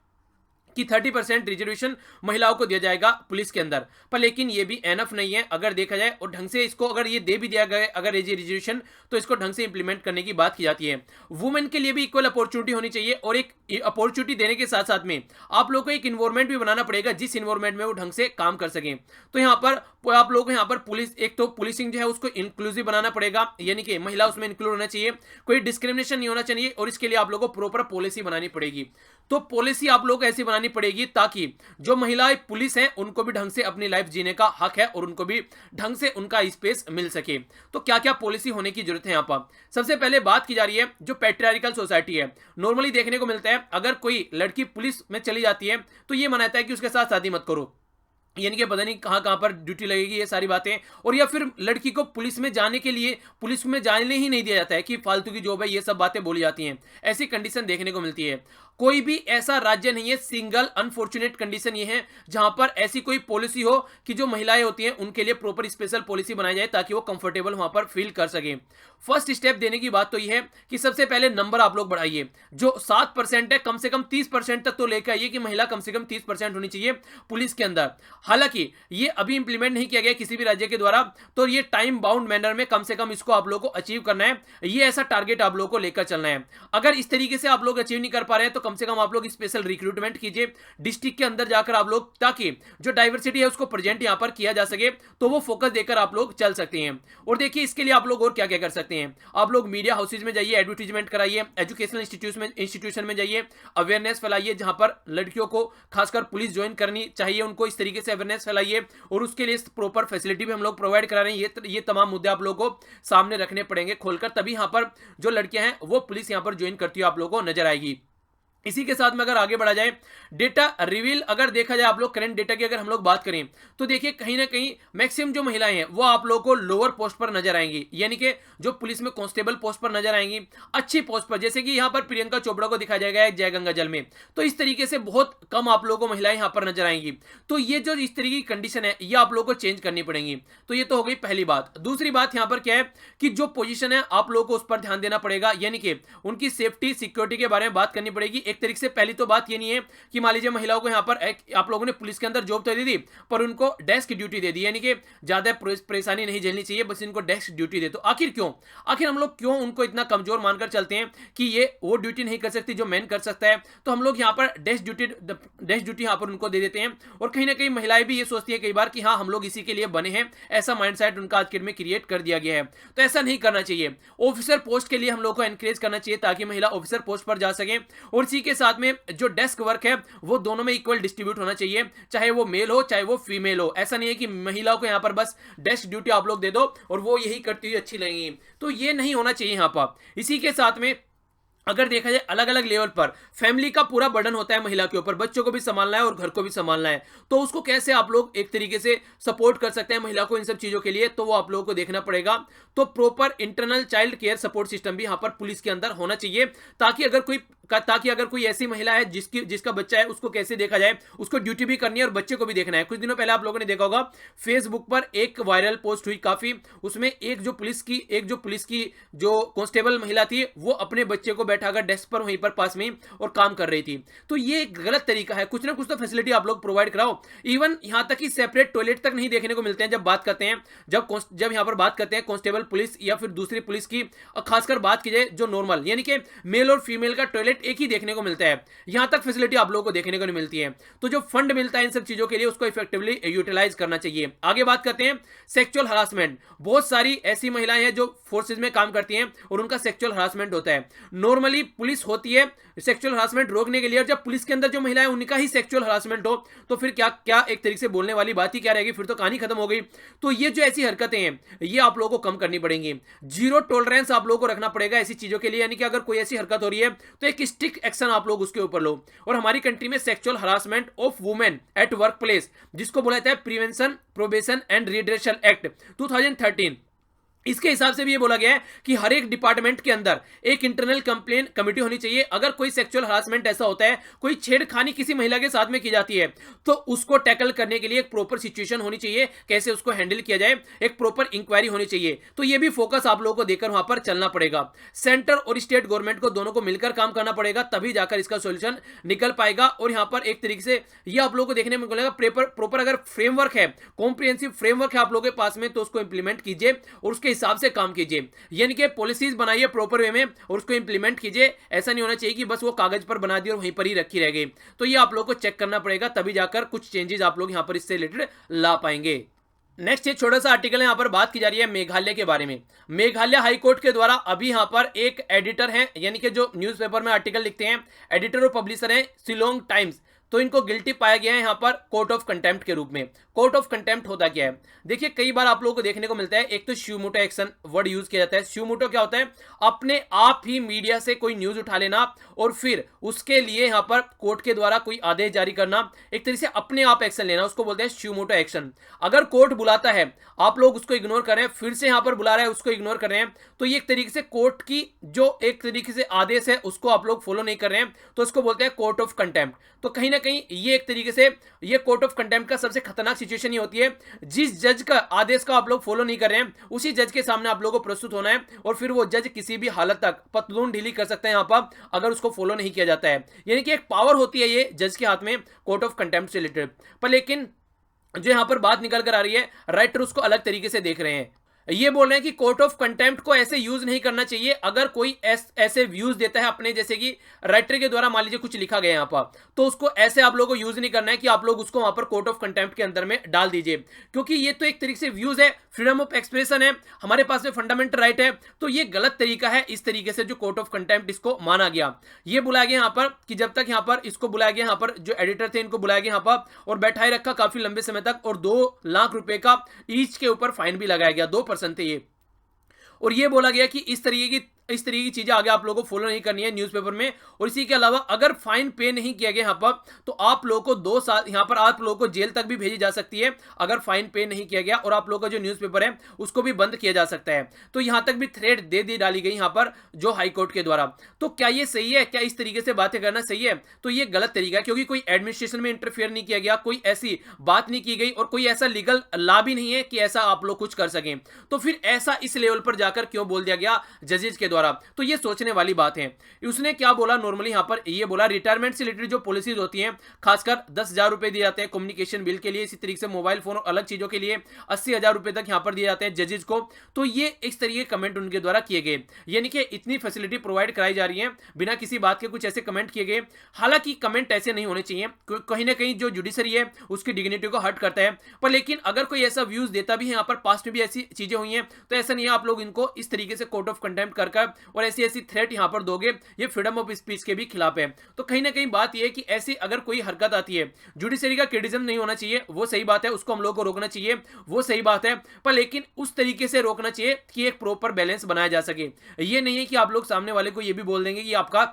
कि 30% रिजर्वेशन महिलाओं को दिया जाएगा पुलिस के अंदर, पर लेकिन ये भी एनफ नहीं है अगर देखा जाए। और ढंग से इसको अगर ये दे भी दिया गया अगर ये रिजर्वेशन, तो इसको ढंग से इंप्लीमेंट करने की बात की जाती है। वुमेन के लिए भी इक्वल अपॉर्चुनिटी होनी चाहिए, और एक अपॉर्चुनिटी देने के साथ साथ में आप लोग को एक इन्वायरमेंट भी बनाना पड़ेगा जिस इन्वायरमेंट में वो ढंग से काम कर सकें। तो यहाँ पर आप लोग यहाँ पर पुलिस, एक तो पुलिसिंग जो है उसको इंक्लूसिव बनाना पड़ेगा, यानी कि महिला उसमें इंक्लूड होना चाहिए, कोई डिस्क्रिमिनेशन नहीं होना चाहिए, और इसके लिए आप लोगों को प्रॉपर पॉलिसी बनानी पड़ेगी। तो पॉलिसी आप लोग को ऐसी बनानी पड़ेगी ताकि जो महिलाएं पुलिस हैं उनको भी ढंग से अपनी लाइफ जीने का हक है और उनको भी ढंग से उनका स्पेस मिल सके। तो क्या क्या पॉलिसी होने की जरूरत है यहाँ पर। सबसे पहले बात की जा रही है जो पैट्रियार्कल सोसाइटी है, नॉर्मली देखने को मिलता है अगर कोई लड़की पुलिस में चली जाती है तो ये मनाता है कि उसके साथ शादी मत करो, यानी कि पता नहीं कहाँ पर ड्यूटी लगेगी, ये सारी बातें। और या फिर लड़की को पुलिस में जाने के लिए पुलिस में जाने ही नहीं दिया जाता है कि फालतू की जॉब है, ये सब बातें बोली जाती हैं। ऐसी कंडीशन देखने को मिलती है। कोई भी ऐसा राज्य नहीं है, सिंगल अनफॉर्चुनेट कंडीशन ये है जहां पर ऐसी कोई पॉलिसी हो कि जो महिलाएं होती हैं उनके लिए प्रॉपर स्पेशल पॉलिसी बनाई जाए ताकि वो कंफर्टेबल वहां पर फील कर सके। फर्स्ट स्टेप देने की बात तो यह है कि सबसे पहले नंबर आप लोग बढ़ाइए। जो 7% है कम से कम 30% तक तो लेकर आइए कि महिला कम से कम 30% होनी चाहिए पुलिस के अंदर। हालांकि ये अभी इंप्लीमेंट नहीं किया गया किसी भी राज्य के द्वारा, तो ये टाइम बाउंड मैनर में कम से कम इसको आप लोग को अचीव करना है। ये ऐसा टारगेट आप लोग को लेकर चलना है। अगर इस तरीके से आप लोग अचीव नहीं कर पा रहे हैं तो कम से कम आप लोग स्पेशल रिक्रूटमेंट कीजिए डिस्ट्रिक्ट के अंदर जाकर आप लोग, ताकि जो डाइवर्सिटी है उसको प्रेजेंट यहां पर किया जा सके, तो वो फोकस देकर आप लोग चल सकते हैं। और देखिए इसके लिए आप लोग और क्या क्या कर सकते हैं। आप लोग मीडिया हाउसेज में जाइए, एडवर्टीजमेंट कराइए, एजुकेशनल इंस्टीट्यूशन में जाइए, अवेयरनेस फैलाइए जहां पर लड़कियों को खासकर पुलिस ज्वाइन करनी चाहिए, उनको इस तरीके से अवेयरनेस फैलाइए, और उसके लिए प्रॉपर फैसिलिटी भी हम लोग प्रोवाइड करा रहे हैं। ये तमाम मुद्दे आप लोगों को सामने रखने पड़ेंगे खोलकर, तभी यहां पर जो लड़कियां हैं वो पुलिस यहां पर ज्वाइन करती हुई आप लोगों को नजर आएगी। इसी के साथ में अगर आगे बढ़ा जाए, डेटा रिवील अगर देखा जाए, आप लोग करंट डेटा की अगर हम लोग बात करें तो देखिए कहीं ना कहीं मैक्सिमम जो महिलाएं हैं वो आप लोगों को लोअर पोस्ट पर नजर आएंगी, यानी कि जो पुलिस में कांस्टेबल पोस्ट पर नजर आएंगी, अच्छी पोस्ट पर, जैसे कि यहां पर प्रियंका चोपड़ा को दिखाया जाएगा जय गंगा जल में। तो इस तरीके से बहुत कम आप लोगों को महिलाएं यहां पर नजर आएंगी। तो ये जो इस तरीके की कंडीशन है ये आप लोगों को चेंज करनी पड़ेगी। तो ये तो हो गई पहली बात। दूसरी बात यहां पर क्या है कि जो पोजीशन है आप लोगों को उस पर ध्यान देना पड़ेगा, यानी कि उनकी सेफ्टी सिक्योरिटी के बारे में बात करनी पड़ेगी। एक तरीके से पहली तो बात ये नहीं है कि मान लीजिए महिलाओं को यहां पर आप लोगों ने पुलिस के अंदर जॉब तो दे दी पर उनको डेस्क ड्यूटी दे दी, यानी कि ज्यादा परेशानी नहीं झेलनी चाहिए, बस इनको डेस्क ड्यूटी दे। तो आखिर क्यों, आखिर हम लोग क्यों उनको इतना कमजोर मानकर चलते हैं कि ये वो ड्यूटी नहीं कर सकती जो मैन कर सकता है। तो हम लोग यहां पर डेस्क ड्यूटी यहां पर उनको दे देते हैं। और कहीं ना कहीं महिलाएं भी ये सोचती है कई बार कि हाँ हम लोग इसी के लिए बने हैं, ऐसा माइंडसेट उनका आज के डेट में क्रिएट कर दिया गया है। तो ऐसा नहीं करना चाहिए। ऑफिसर पोस्ट के लिए हम लोग को एनकरेज करना चाहिए ताकि महिला ऑफिसर पोस्ट पर जा सके। और इसी के साथ में जो डेस्क वर्क है वो दोनों में इक्वल डिस्ट्रीब्यूट होना चाहिए, चाहे वो मेल हो चाहे वो फीमेल हो। ऐसा नहीं है कि महिलाओं को यहां पर बस डेस्क ड्यूटी आप लोग दे दो और वो यही करती हुई अच्छी लगेंगी, तो ये नहीं होना चाहिए यहां पर। इसी के साथ में अगर देखा जाए अलग अलग लेवल पर फैमिली का पूरा बर्डन होता है महिला के ऊपर, बच्चों को भी संभालना है और घर को भी संभालना है, तो उसको कैसे आप लोग एक तरीके से सपोर्ट कर सकते हैं महिला को इन सब चीजों के लिए, तो वो आप लोगों को देखना पड़ेगा। तो proper internal child care support system भी यहां पर पुलिस के अंदर होना चाहिए, ताकि अगर कोई ऐसी महिला है जिसका बच्चा है उसको कैसे देखा जाए, उसको ड्यूटी भी करनी है और बच्चे को भी देखना है। कुछ दिनों पहले आप लोगों ने देखा होगा फेसबुक पर एक वायरल पोस्ट हुई काफी, उसमें एक जो पुलिस की जो कांस्टेबल महिला थी वो अपने बच्चे को बैठाकर डेस्क पर वहीं पर पास में और काम कर रही थी। तो ये एक गलत तरीका है। कुछ ना कुछ तो फैसिलिटी आप लोग प्रोवाइड कराओ। इवन यहां तक कि सेपरेट टॉयलेट तक नहीं देखने को मिलते हैं जब बात करते हैं, जब यहां पर बात करते हैं कांस्टेबल पुलिस या फिर दूसरी पुलिस की, खासकर बात की जाए जो नॉर्मल यानी कि मेल और फीमेल का टॉयलेट एक ही देखने को मिलता है, यहां तक फैसिलिटी आप लोगों को देखने को नहीं मिलती है। तो जो फंड मिलता है इन सब चीजों के लिए उसको इफेक्टिवली यूटिलाइज करना चाहिए। आगे बात करते हैं सेक्सुअल हरासमेंट। बहुत सारी ऐसी महिलाएं हैं जो फोर्सेज में काम करती हैं और उनका सेक्सुअल हरासमेंट होता है। नॉर्मली पुलिस होती है सेक्सुअल हरासमेंट रोकने के लिए, और जब पुलिस के अंदर जो महिलाएं उनका ही सेक्सुअल हरासमेंट हो तो फिर क्या क्या एक तरीके से बोलने वाली बात ही क्या रहेगी, फिर तो कहानी खत्म हो गई। तो ये जो ऐसी हरकतें हैं ये आप लोगों को कम करनी पड़ेंगी। जीरो टॉलरेंस आप लोगों को रखना पड़ेगा ऐसी चीजों के लिए, यानी कि अगर कोई ऐसी हरकत हो रही है तो एक स्ट्रिक्ट एक्शन आप लोग उसके ऊपर लो। और हमारी कंट्री में sexual harassment of women at work place, जिसको बोला जाता है prevention probation and redressal act 2013, इसके हिसाब से भी ये बोला गया है कि हर एक डिपार्टमेंट के अंदर एक इंटरनल कंप्लेन कमेटी होनी चाहिए। अगर कोई सेक्सुअल हरासमेंट ऐसा होता है, कोई छेड़खानी किसी महिला के साथ में की जाती है, तो उसको टैकल करने के लिए एक प्रॉपर सिचुएशन होनी चाहिए, कैसे उसको हैंडल किया जाए, एक प्रॉपर इंक्वायरी होनी चाहिए। तो ये भी फोकस आप लोगों को देकर वहां पर चलना पड़ेगा। सेंटर और स्टेट गवर्नमेंट को दोनों को मिलकर काम करना पड़ेगा, तभी जाकर इसका सोल्यूशन निकल पाएगा। और यहां पर एक तरीके से ये आप लोगों को देखने में मिलेगा प्रॉपर अगर फ्रेमवर्क है, कॉम्प्रिहेंसिव फ्रेमवर्क है आप लोगों के पास में, तो उसको इंप्लीमेंट कीजिए और उसके हिसाब से काम कीजिए। यानी कि पॉलिसीज बनाइए प्रॉपर वे में और उसको इंप्लीमेंट कीजिए। ऐसा नहीं होना चाहिए कि बस वो कागज पर बना दी और वहीं पर ही रखी रह गई। तो ये आप लोगों को चेक करना पड़ेगा, तभी जाकर कुछ चेंजेस आप लोग यहां पर इससे रिलेटेड ला पाएंगे। नेक्स्ट एक छोटा सा आर्टिकल है, यहां पर बात की जा रही है मेघालय के बारे में। मेघालय हाईकोर्ट के द्वारा अभी यहां पर एक एडिटर है, यानी कि जो न्यूज़पेपर में आर्टिकल लिखते हैं, एडिटर और पब्लिशर है शिलोंग टाइम्स, तो इनको गिल्टी पाया गया है यहां पर कोर्ट ऑफ कंटेम्प्ट के रूप में। कोर्ट ऑफ कंटेम्प्ट होता क्या है? देखिए कई बार आप लोगों को देखने को मिलता है, एक तो श्यू मोटो एक्शन वर्ड यूज किया जाता है। श्यू मोटो क्या होता है? अपने आप ही मीडिया से कोई न्यूज उठा लेना और फिर उसके लिए यहां पर कोर्ट के द्वारा कोई आदेश जारी करना, एक तरीके से अपने आप एक्शन लेना, उसको बोलते हैं श्यू मोटो एक्शन। अगर कोर्ट बुलाता है, आप लोग उसको इग्नोर कर रहे हैं, फिर से यहां पर बुला रहा है उसको इग्नोर कर रहे हैं, तो ये एक तरीके से कोर्ट की जो एक तरीके से आदेश है उसको आप लोग फॉलो नहीं कर रहे हैं, तो उसको बोलते हैं कोर्ट ऑफ कंटेम्प्ट। तो कहीं ना कहीं ये एक तरीके से ये कोर्ट ऑफ कंटेम्प्ट का सबसे खतरनाक सिचुएशन ये होती है, जिस जज का आदेश का आप लोग फॉलो नहीं कर रहे हैं उसी जज के सामने आप लोगों को प्रस्तुत होना है, और फिर वो जज किसी भी हालत तक पतलून ढीली कर सकते हैं यहां पर, अगर उसको फॉलो नहीं किया जाता है। यानी कि एक पावर होती है ये जज के हाथ में कोर्ट ऑफ कंटेम्प्ट से रिलेटेड। पर लेकिन जो यहां पर बात निकल कर आ रही है, राइटर उसको अलग तरीके से देख रहे हैं। ये बोल रहे हैं कि कोर्ट ऑफ कंटेम्प्ट को ऐसे यूज नहीं करना चाहिए। अगर कोई ऐसे व्यूज देता है अपने, जैसे कि राइटर के द्वारा मान लीजिए कुछ लिखा गया यहां पर, तो उसको ऐसे आप लोगों को यूज नहीं करना है कि आप लोग उसको वहां पर कोर्ट ऑफ कंटेम्प्ट के अंदर में डाल दीजिए, क्योंकि ये तो एक तरीके से व्यूज है, फ्रीडम ऑफ एक्सप्रेशन है, हमारे पास में फंडामेंटल राइट है। तो ये गलत तरीका है, इस तरीके से जो कोर्ट ऑफ कंटेम्प्ट इसको माना गया। ये बुलाया गया यहां पर कि जब तक यहां पर इसको बुलाया गया, यहां पर जो एडिटर थे इनको बुलाया गया यहां पर और बैठाए रखा काफी लंबे समय तक, और 2 लाख रुपए का ईच के ऊपर फाइन भी लगाया गया, 2% थे ये। और ये बोला गया कि इस तरीके की चीजें आगे आप लोगों को फॉलो नहीं करनी है न्यूज़पेपर में। और इसी के अलावा अगर फाइन पे नहीं किया गया यहां पर, तो आप लोगों को 2 साल यहां पर आप लोगों को जेल तक भी भेजी जा सकती है, अगर फाइन पे नहीं किया गया, और आप लोगों का जो न्यूज़पेपर है उसको भी बंद किया जा सकता है। तो यहां तक भी थ्रेट दे दी डाली गई यहां पर जो हाईकोर्ट के द्वारा। तो क्या ये सही है? क्या इस तरीके से बातें करना सही है? तो ये गलत तरीका है, क्योंकि कोई एडमिनिस्ट्रेशन में इंटरफेयर नहीं किया गया, कोई ऐसी बात नहीं की गई, और कोई ऐसा लीगल लॉ भी नहीं है कि ऐसा आप लोग कुछ कर सकें। तो फिर ऐसा इस लेवल पर जाकर क्यों बोल दिया गया जजेस के द्वारा? तो ये सोचने वाली बात है। उसने क्या बोला, नॉर्मली यहां पर ये बोला रिटायरमेंट से रिलेटेड जो पॉलिसीज होती हैं, खासकर 10,000 रुपए दिए जाते हैं कम्युनिकेशन बिल के लिए, इसी तरीके से मोबाइल फोन और अलग चीजों के लिए 80,000 रुपए तक यहां पर दिए जाते हैं जजेस को। तो ये इस तरीके कमेंट उनके द्वारा किए गए, यानी कि इतनी फैसिलिटी प्रोवाइड कराई जा रही है बिना किसी बात के कुछ ऐसे कमेंट किए गए। हालांकि कमेंट ऐसे नहीं होने चाहिए, कहीं ना कहीं जो जुडिशरी है उसकी डिग्निटी को हर्ट करता है। पर लेकिन अगर कोई ऐसा व्यूज देता भी है, यहाँ पर पास्ट में भी ऐसी चीजें हुई हैं, तो ऐसा नहीं है आप लोग इनको इस तरीके से कोर्ट ऑफ कंटेम्प्ट कर और ऐसी थ्रेट यहां पर दोगे, ये फ्रीडम ऑफ स्पीच के भी खिलाफ है। तो कहीं ना कहीं बात यह है कि ऐसी अगर कोई हरकत आती है, जुडिशरी का क्रिटिसिज्म नहीं होना चाहिए, वो सही बात है, उसको हम लोग को रोकना चाहिए, वो सही बात है, पर लेकिन उस तरीके से रोकना चाहिए कि एक प्रॉपर बैलेंस बनाया जा सके। ये नहीं है कि आप लोग सामने वाले को ये भी बोल देंगे कि आपका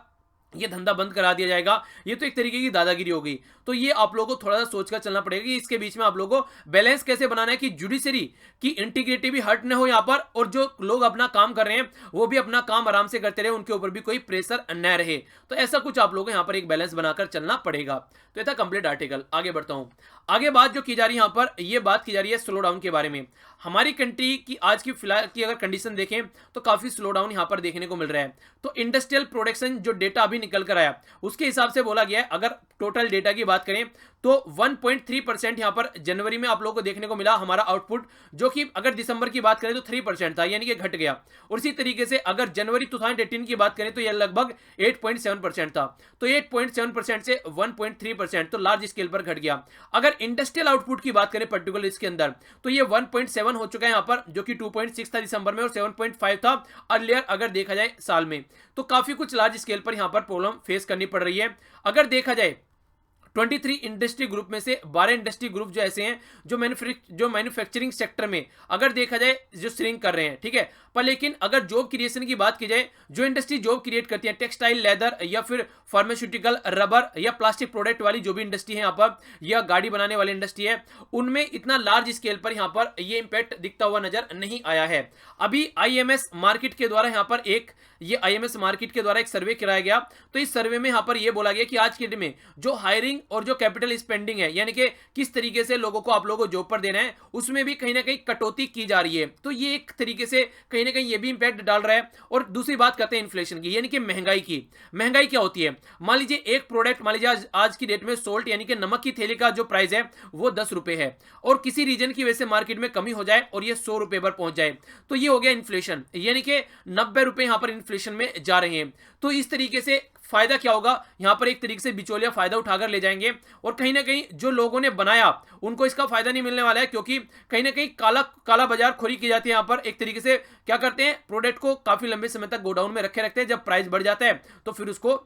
ये धंधा बंद करा दिया जाएगा, ये तो एक तरीके की दादागिरी होगी। तो ये आप लोगों को थोड़ा सा सोचकर चलना पड़ेगा कि इसके बीच में आप लोगों को बैलेंस कैसे बनाना है कि जुडिशरी की इंटीग्रिटी भी हर्ट न हो यहाँ पर, और जो लोग अपना काम कर रहे हैं वो भी अपना काम आराम से करते रहे, उनके ऊपर भी कोई प्रेशर न रहे। तो ऐसा कुछ आप लोगों को यहाँ पर एक बैलेंस बनाकर चलना पड़ेगा। तो ये था कंप्लीट आर्टिकल। आगे बढ़ता हूँ। आगे बात जो की जा रही है यहाँ पर, ये बात की जा रही है स्लो डाउन के बारे में। हमारी कंट्री की आज की फिलहाल की अगर कंडीशन देखें तो काफी स्लो डाउन यहाँ पर देखने को मिल रहा है। तो इंडस्ट्रियल प्रोडक्शन जो डेटा अभी निकल कर आया उसके हिसाब से बोला गया है, अगर टोटल डेटा की बात करें तो 1.3% यहाँ पर जनवरी में आप लोगों को देखने को मिला हमारा आउटपुट, जो कि अगर दिसंबर की बात करें तो 3% था, यानी कि घट गया। और इसी तरीके से अगर जनवरी 2018 की बात करें तो यह लगभग 8.7% था। तो 8.7% से 1.3% तो लार्ज स्केल पर घट गया। अगर इंडस्ट्रियल आउटपुट की बात करें पर्टिकुलर इसके अंदर तो ये 1.7 हो चुका है यहाँ पर, जो कि 2.6 था दिसंबर में और 7.5 था अर्लियर अगर देखा जाए साल में। तो काफी कुछ लार्ज स्केल पर यहाँ पर प्रॉब्लम फेस करनी पड़ रही है। अगर देखा जाए 23 इंडस्ट्री ग्रुप में से 12 इंडस्ट्री ग्रुप जो ऐसे हैं जो मैन्युफैक्चरिंग सेक्टर में अगर देखा जाए जो श्रिंक कर रहे हैं, ठीक है। पर लेकिन अगर जॉब क्रिएशन की बात की जाए, जो इंडस्ट्री जॉब क्रिएट करती है टेक्सटाइल, लेदर या फिर फार्मास्यूटिकल, रबर या प्लास्टिक प्रोडक्ट वाली जो भी इंडस्ट्री है यहाँ पर, या गाड़ी बनाने वाली इंडस्ट्री है, उनमें इतना लार्ज स्केल पर यहाँ पर ये इंपैक्ट दिखता हुआ नजर नहीं आया है। अभी आईएमएस मार्केट के द्वारा यहाँ पर आईएमएस मार्केट के द्वारा एक सर्वे कराया गया। तो इस सर्वे में यहाँ पर यह बोला गया कि आज के दिन में जो हायरिंग और जो कैपिटल स्पेंडिंग है, यानी कि किस तरीके से लोगों को आप लोगों को जॉब पर देना है, उसमें भी कहीं ना कहीं कटौती की जा रही है। तो ये एक तरीके से कहीं ना कहीं ये भी इंपैक्ट डाल रहा है। और दूसरी बात करते हैं इन्फ्लेशन की, यानी कि महंगाई की। महंगाई क्या होती है? मान लीजिए एक प्रोडक्ट, मान लीजिए आज की डेट में सोल्ट यानी कि नमक की थैली का जो प्राइस है वो 10 रुपए है, और किसी रीजन की वजह से मार्केट में कमी हो जाए और ये 100 रुपए पर पहुंच जाए, तो ये हो गया इन्फ्लेशन, यानी कि 90 रुपए यहां पर इन्फ्लेशन में जा रहे हैं। तो इस तरीके से फायदा क्या होगा, यहां पर एक तरीके से बिचौलिया फायदा उठाकर ले जाएंगे, और कहीं ना कहीं जो लोगों ने बनाया उनको इसका फायदा नहीं मिलने वाला है, क्योंकि कहीं ना कहीं काला बाजार खोरी की जाती है। यहां पर एक तरीके से क्या करते हैं, प्रोडक्ट को काफी लंबे समय तक गोडाउन में रखे रखते हैं, जब प्राइस बढ़ जाता है तो फिर उसको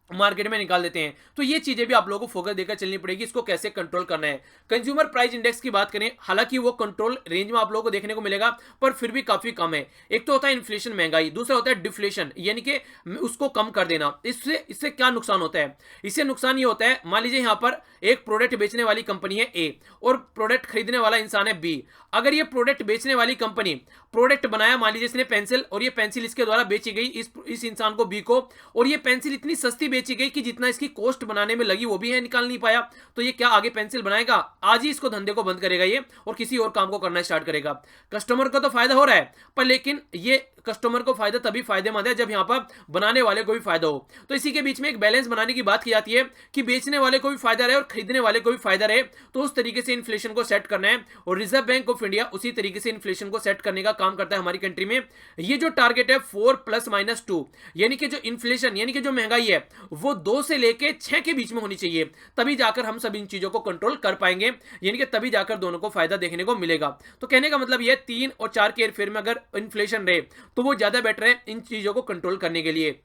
मार्केट में निकाल देते हैं। तो ये चीजें भी आप लोगों को फोकस देकर चलनी पड़ेगी, इसको कैसे कंट्रोल करना है। कंज्यूमर प्राइस इंडेक्स की बात करें, हालांकि वो कंट्रोल रेंज में आप लोगों को देखने को मिलेगा, पर फिर भी काफी कम है। एक तो होता है इन्फ्लेशन, महंगाई, दूसरा होता है डिफ्लेशन, यानी कि उसको कम कर देना। इससे क्या नुकसान होता है? इससे नुकसान ये होता है, मान लीजिए यहाँ पर एक प्रोडक्ट बेचने वाली कंपनी है ए और प्रोडक्ट खरीदने वाला इंसान है बी। अगर ये प्रोडक्ट बेचने वाली कंपनी प्रोडक्ट बनाया, मान लीजिए इसने पेंसिल, और ये पेंसिल इसके द्वारा बेची गई इस इंसान को बी को, और ये पेंसिल इतनी सस्ती बेची गई कि जितना इसकी कॉस्ट बनाने में लगी वो भी है निकाल नहीं पाया, तो ये क्या आगे पेंसिल बनाएगा? आज ही इसको धंधे को बंद करेगा ये, और किसी और काम को करना स्टार्ट करेगा। कस्टमर को तो फायदा हो रहा है, पर लेकिन ये कस्टमर को फायदा तभी फायदेमंद है जब यहां पर बनाने वाले को भी फायदा हो। तो इसी के बीच में एक बैलेंस बनाने की बात की जाती है कि बेचने वाले को भी फायदा रहे और खरीदने वाले को भी फायदा रहे। तो उस तरीके से इन्फ्लेशन को सेट करना है, और रिजर्व बैंक ऑफ इंडिया उसी तरीके से इन्फ्लेशन को सेट करने का काम करता है हमारी कंट्री में। ये जो टारगेट है 4 + -2, यानी कि जो इन्फ्लेशन यानी कि जो महंगाई है वो 2 से लेके 6 के बीच में होनी चाहिए, तभी जाकर हम सब इन चीजों को कंट्रोल कर पाएंगे, यानी कि तभी जाकर दोनों को फायदा देखने को मिलेगा। तो कहने का मतलब यह 3 और 4 के हेरफेर में अगर इन्फ्लेशन रहे तो वो ज्यादा बेटर है इन चीजों को कंट्रोल करने के लिए।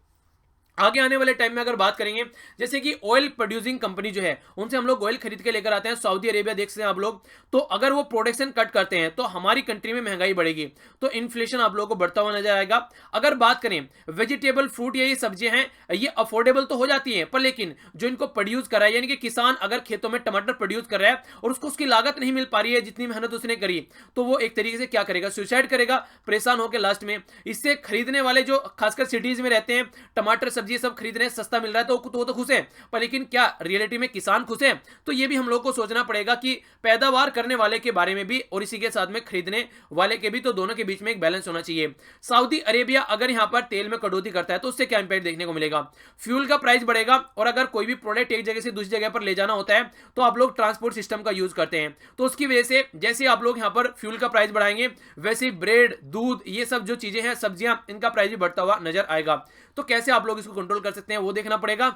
आगे आने वाले टाइम में अगर बात करेंगे, जैसे कि ऑयल प्रोड्यूसिंग कंपनी जो है उनसे हम लोग ऑयल खरीद के लेकर आते हैं, सऊदी अरेबिया देख सकते हैं आप लोग। तो अगर वो प्रोडक्शन कट करते हैं तो हमारी कंट्री में महंगाई बढ़ेगी, तो इन्फ्लेशन आप लोगों को बढ़ता हुआ नजर आएगा। अगर बात करें वेजिटेबल, फ्रूट या ये सब्जियां हैं, ये अफोर्डेबल तो हो जाती हैं, पर लेकिन जो इनको प्रोड्यूस कर रहा है, यानी कि किसान अगर खेतों में टमाटर प्रोड्यूस कर रहा है और उसको उसकी लागत नहीं मिल पा रही है जितनी मेहनत उसने करी, तो वो एक तरीके से क्या करेगा, सुसाइड करेगा, परेशान होकर लास्ट में। इससे खरीदने वाले जो खासकर सिटीज में रहते हैं, टमाटर सब्जी सब खरीद रहे हैं, सस्ता मिल रहा है, तो वो तो खुश है, पर लेकिन क्या रियलिटी में किसान खुश है? तो ये भी हम लोग को सोचना पड़ेगा कि पैदावार करने वाले के बारे में भी और इसी के साथ में खरीदने वाले के भी, तो दोनों के बीच में एक बैलेंस होना चाहिए। सऊदी अरेबिया अगर यहां पर तेल में कटौती करता है तो उससे क्या इंपैक्ट देखने को मिलेगा? फ्यूल का प्राइस बढ़ेगा, और अगर कोई भी प्रोडक्ट एक जगह से दूसरी जगह पर ले जाना होता है तो आप लोग ट्रांसपोर्ट सिस्टम का यूज करते हैं, तो उसकी वजह से जैसे आप लोग यहां पर फ्यूल का प्राइस बढ़ाएंगे, वैसे ब्रेड, दूध, ये सब जो चीजें हैं, सब्जियां, इनका प्राइस भी बढ़ता हुआ नजर आएगा। तो कैसे आप लोग इसको कंट्रोल कर सकते हैं वो देखना पड़ेगा।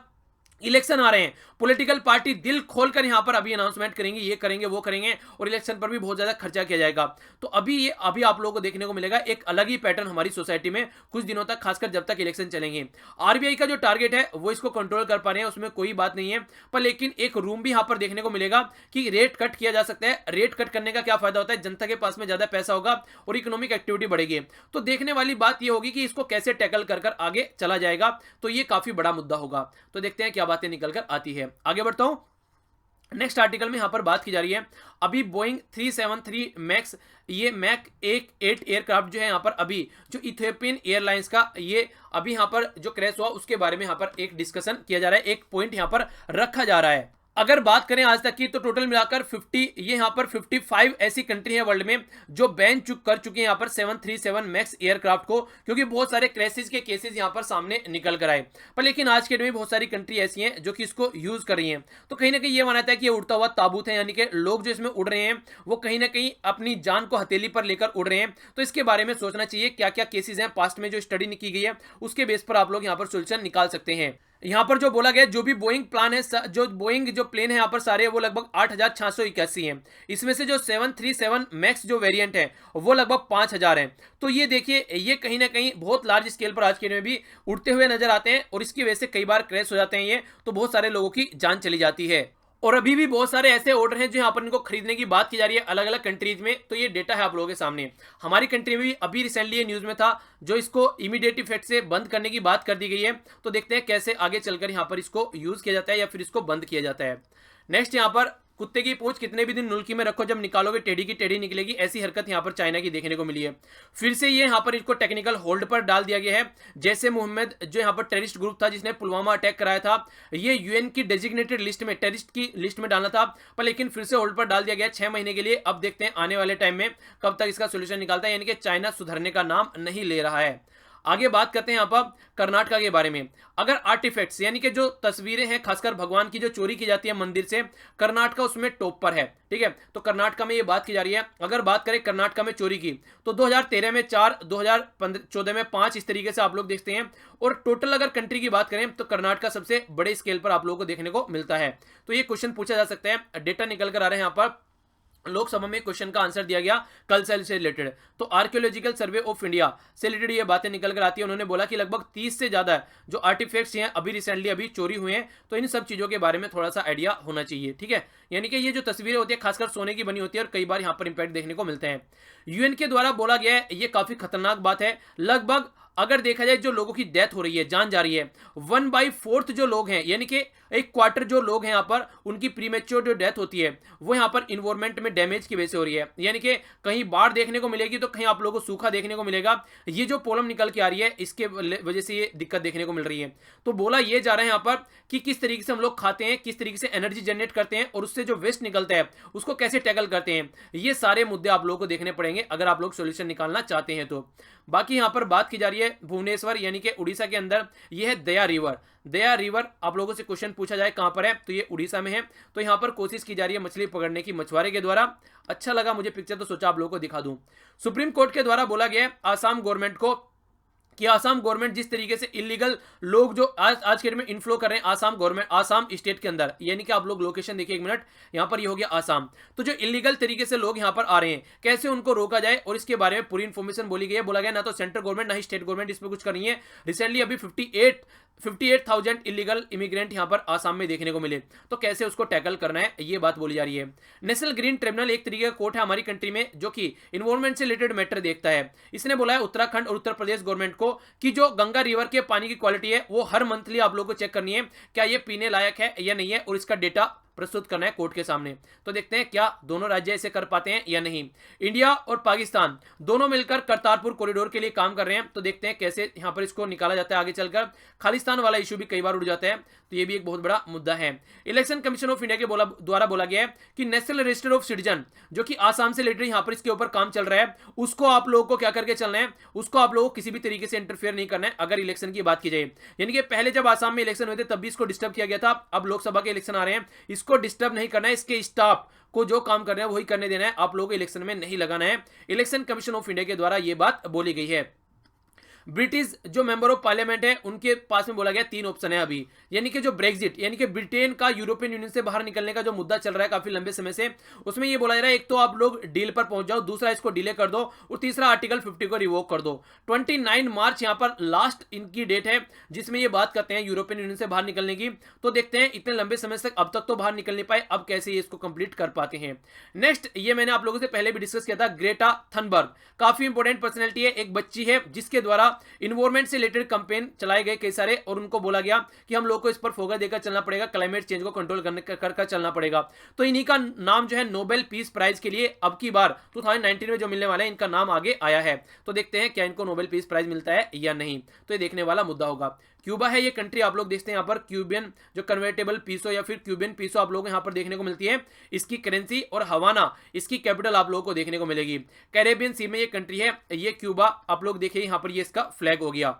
इलेक्शन आ रहे हैं, पॉलिटिकल पार्टी दिल खोलकर यहां पर अभी अनाउंसमेंट करेंगे, ये करेंगे वो करेंगे, और इलेक्शन पर भी बहुत ज्यादा खर्चा किया जाएगा। तो अभी आप लोगों को देखने को मिलेगा एक अलग ही पैटर्न हमारी सोसाइटी में कुछ दिनों तक, खासकर जब तक इलेक्शन चलेंगे। आरबीआई का जो टारगेट है वो इसको कंट्रोल कर पा रहे हैं, उसमें कोई बात नहीं है, पर लेकिन एक रूम भी यहां पर देखने को मिलेगा कि रेट कट किया जा सकता है। रेट कट करने का क्या फायदा होता है, जनता के पास में ज्यादा पैसा होगा और इकोनॉमिक एक्टिविटी बढ़ेगी। तो देखने वाली बात यह होगी कि इसको कैसे टैकल कर आगे चला जाएगा, तो ये काफी बड़ा मुद्दा होगा। तो देखते हैं क्या बातें निकल कर आती है। आगे बढ़ता हूं, नेक्स्ट आर्टिकल में यहां पर बात की जा रही है अभी बोइंग 373 मैक्स, ये मैक 8 एयरक्राफ्ट जो है यहां पर अभी जो इथियोपियन एयरलाइंस का ये अभी यहां पर जो क्रैश हुआ उसके बारे में यहां पर एक डिस्कशन किया जा रहा है, एक पॉइंट यहां पर रखा जा रहा है। अगर बात करें आज तक की तो टोटल मिलाकर 50 ये यहाँ पर 55 ऐसी कंट्री है वर्ल्ड में जो बैन कर चुकी है यहाँ पर 737 मैक्स एयरक्राफ्ट को, क्योंकि बहुत सारे क्रैशेस के केसेस यहाँ पर सामने निकल कर आए। पर लेकिन आज के डेट में बहुत सारी कंट्री ऐसी हैं जो कि इसको यूज कर रही हैं। तो कहीं ना कहीं ये माना है कि ये उड़ता हुआ ताबूत है, यानी कि लोग जो इसमें उड़ रहे हैं वो कहीं ना कहीं अपनी जान को हथेली पर लेकर उड़ रहे हैं। तो इसके बारे में सोचना चाहिए क्या क्या केसेस हैं पास्ट में जो स्टडी की गई है, उसके बेस पर आप लोग यहाँ पर सोल्यूशन निकाल सकते हैं। यहां पर जो बोला गया जो भी बोइंग प्लान है, जो बोइंग जो प्लेन है यहां पर सारे वो लगभग 8681 हैं। इसमें से जो 737 मैक्स जो वेरिएंट है वो लगभग 5000 हैं। तो ये देखिए ये कहीं ना कहीं बहुत लार्ज स्केल पर आज के में भी उड़ते हुए नजर आते हैं, और इसकी वजह से कई बार क्रैश हो जाते हैं ये, तो बहुत सारे लोगों की जान चली जाती है। और अभी भी बहुत सारे ऐसे ऑर्डर हैं जो यहाँ पर इनको खरीदने की बात की जा रही है अलग अलग कंट्रीज में। तो ये डेटा है आप लोगों के सामने। हमारी कंट्री में भी अभी रिसेंटली ये न्यूज में था जो इसको इमीडिएट इफेक्ट से बंद करने की बात कर दी गई है। तो देखते हैं कैसे आगे चलकर यहाँ पर इसको यूज किया जाता है या फिर इसको बंद किया जाता है। नेक्स्ट यहाँ पर कुत्ते की पूंछ कितने भी दिन नुल्की में रखो, जब निकालोगे टेढ़ी की टेढ़ी निकलेगी, ऐसी हरकत यहाँ पर चाइना की देखने को मिली है। फिर से ये यहाँ पर इसको टेक्निकल होल्ड पर डाल दिया गया है। जैसे मोहम्मद जो यहाँ पर टेररिस्ट ग्रुप था जिसने पुलवामा अटैक कराया था, ये यूएन की डेजिग्नेटेड लिस्ट में टेररिस्ट की लिस्ट में डालना था, पर लेकिन फिर से होल्ड पर डाल दिया गया 6 महीने के लिए। अब देखते हैं आने वाले टाइम में कब तक इसका सोल्यूशन निकालता है, यानी कि चाइना सुधरने का नाम नहीं ले रहा है। आगे बात करते हैं यहाँ पर कर्नाटका के बारे में। अगर आर्टिफैक्ट्स यानी कि जो तस्वीरें हैं खासकर भगवान की जो चोरी की जाती है मंदिर से, कर्नाटका उसमें टॉप पर है। ठीक है, तो कर्नाटका में ये बात की जा रही है। अगर बात करें कर्नाटका में चोरी की तो 2013 में 4, 2014 में 5, इस तरीके से आप लोग देखते हैं। और टोटल अगर कंट्री की बात करें तो कर्नाटका सबसे बड़े स्केल पर आप लोगों को देखने को मिलता है। तो ये क्वेश्चन पूछा जा सकता है, डेटा निकल कर आ रहे हैं यहाँ पर। लोकसभा में क्वेश्चन का आंसर दिया गया कल्चर से रिलेटेड, तो आर्कियोलॉजिकल सर्वे ऑफ इंडिया से रिलेटेड ये बातें निकल कर आती है। उन्होंने बोला कि लगभग 30 से ज्यादा जो आर्टिफैक्ट्स हैं अभी रिसेंटली अभी चोरी हुए हैं, तो इन सब चीजों के बारे में थोड़ा सा आइडिया होना चाहिए। ठीक है, यानी कि ये जो तस्वीरें होती है खासकर सोने की बनी होती है और कई बार यहाँ पर इंपैक्ट देखने को मिलते हैं। यूएन के द्वारा बोला गया है, ये काफी खतरनाक बात है, लगभग अगर देखा जाए जो लोगों की डेथ हो रही है, जान जा रही है, 1/4 जो लोग हैं यानी कि 1/4 जो लोग हैं यहाँ पर उनकी प्रीमेच्योर जो डेथ होती है वो यहाँ पर इन्वायरमेंट में डैमेज की वजह से हो रही है। यानी कि कहीं बाढ़ देखने को मिलेगी तो कहीं आप लोगों को सूखा देखने को मिलेगा। ये जो प्रॉब्लम निकल के आ रही है इसके वजह से ये दिक्कत देखने को मिल रही है। तो बोला ये जा रहा है यहाँ पर कि किस तरीके से हम लोग खाते हैं, किस तरीके से एनर्जी जनरेट करते हैं और उससे जो वेस्ट निकलता है उसको कैसे टैकल करते हैं, ये सारे मुद्दे आप लोगों को देखने पड़ेंगे अगर आप लोग सोल्यूशन निकालना चाहते हैं तो। बाकी यहाँ पर बात की जा रही है भुवनेश्वर यानी कि उड़ीसा के अंदर, ये है दया रिवर। दया रिवर आप लोगों से क्वेश्चन पूछा जाए कहां पर है तो ये उड़ीसा में है। तो यहां पर कोशिश की जा रही है मछली पकड़ने की मछुआरे के द्वारा। अच्छा लगा मुझे पिक्चर तो सोचा आप लोगों को दिखा दूं। सुप्रीम कोर्ट के द्वारा बोला गया है आसाम गवर्नमेंट को कि आसाम गवर्नमेंट जिस तरीके से इलीगल लोग जो आज के डेट में इनफ्लो कर रहे हैं आसाम गवर्नमेंट, आसाम स्टेट के अंदर, यानी कि आप लोग लोकेशन देखिए एक मिनट, यहां पर ये हो गया आसाम। तो जो इलीगल तरीके से लोग यहां पर आ रहे हैं कैसे उनको रोका जाए और इसके बारे में पूरी इंफॉर्मेशन बोली गई है। बोला गया ना तो सेंट्रल गवर्नमेंट ना ही स्टेट गवर्नमेंट इसमें कुछ कर रही है। रिसेंटली अभी 58,000 इलीगल इमिग्रेंट यहां पर आसाम में देखने को मिले, तो कैसे उसको टैकल करना है ये बात बोली जा रही है। नेशनल ग्रीन ट्रिब्यूनल एक तरीके का कोर्ट है हमारी कंट्री में जो कि इन्वायरमेंट से रिलेटेड मैटर देखता है। इसने बोला है उत्तराखंड और उत्तर प्रदेश गवर्नमेंट को कि जो गंगा रिवर के पानी की क्वालिटी है वो हर मंथली आप लोगों को चेक करनी है, क्या ये पीने लायक है या नहीं है, और इसका डेटा प्रस्तुत करना है कोर्ट के सामने। तो देखते हैं क्या दोनों राज्य इसे कर पाते हैं या नहीं। इंडिया और पाकिस्तान दोनों मिलकर करतारपुर कॉरिडोर के लिए काम कर रहे हैं, तो देखते हैं कैसे यहां पर इसको निकाला जाता है आगे चलकर। खालिस्तान वाला इशू भी कई बार उड़ जाता है, तो ये भी एक बहुत बड़ा मुद्दा है। इलेक्शन कमीशन ऑफ इंडिया के द्वारा बोला गया है कि नेशनल रजिस्टर ऑफ सिटीजन जो कि आसाम से रिलेटेड यहां पर इसके ऊपर काम चल रहा है, उसको आप लोगों को क्या करके चलना है, उसको आप लोगों को किसी भी तरीके से इंटरफेयर नहीं करना है अगर इलेक्शन की बात की जाए। यानी कि पहले जब आसाम में इलेक्शन हुए थे तब भी इसको डिस्टर्ब किया गया था, अब लोकसभा के इलेक्शन आ रहे हैं, इसको डिस्टर्ब नहीं करना है, इसके स्टाफ को जो काम करना है वही करने देना है, आप लोगों को इलेक्शन में नहीं लगाना है। इलेक्शन कमीशन ऑफ इंडिया के द्वारा यह बात बोली गई है। ब्रिटिश जो मेंबर ऑफ पार्लियामेंट है उनके पास में बोला गया 3 ऑप्शन है अभी, यानी कि जो ब्रेक्जिट यानी कि ब्रिटेन का यूरोपियन यूनियन से बाहर निकलने का जो मुद्दा चल रहा है काफी लंबे समय से, उसमें ये बोला जा रहा है एक तो आप लोग डील पर पहुंच जाओ, दूसरा इसको डिले कर दो और तीसरा आर्टिकल 50 को रिवोक कर दो। 29 मार्च यहां पर लास्ट इनकी डेट है जिसमें ये बात करते हैं यूरोपियन यूनियन से बाहर निकलने की। तो देखते हैं इतने लंबे समय से अब तक तो बाहर निकल नहीं पाए, अब कैसे ये इसको कंप्लीट कर पाते हैं। नेक्स्ट ये मैंने आप लोगों से पहले भी डिस्कस किया था, ग्रेटा थनबर्ग काफी इंपॉर्टेंट पर्सनैलिटी है, एक बच्ची है जिसके द्वारा इन्वायरमेंट से रिलेटेड कैंपेन चलाए गए कई सारे, और उनको बोला गया कि हम लोग को इस पर फोकस देकर चलना पड़ेगा, क्लाइमेट चेंज को कंट्रोल करने कर चलना पड़ेगा। तो इन्हीं का नाम जो है नोबेल पीस प्राइज के लिए अब की बार 2019 में जो मिलने वाला है इनका नाम आगे आया है। तो देखते हैं क्या इनको नोबेल पीस प्राइज मिलता है या नहीं, तो ये देखने वाला मुद्दा होगा। क्यूबा है ये कंट्री, आप लोग देखते हैं यहाँ पर क्यूबियन जो कन्वर्टेबल पीसो या फिर क्यूबियन पीसो आप लोग यहाँ पर देखने को मिलती है इसकी करेंसी, और हवाना इसकी कैपिटल आप लोगों को देखने को मिलेगी। कैरेबियन सी में ये कंट्री है ये क्यूबा, आप लोग देखिए यहाँ पर ये इसका फ्लैग हो गया।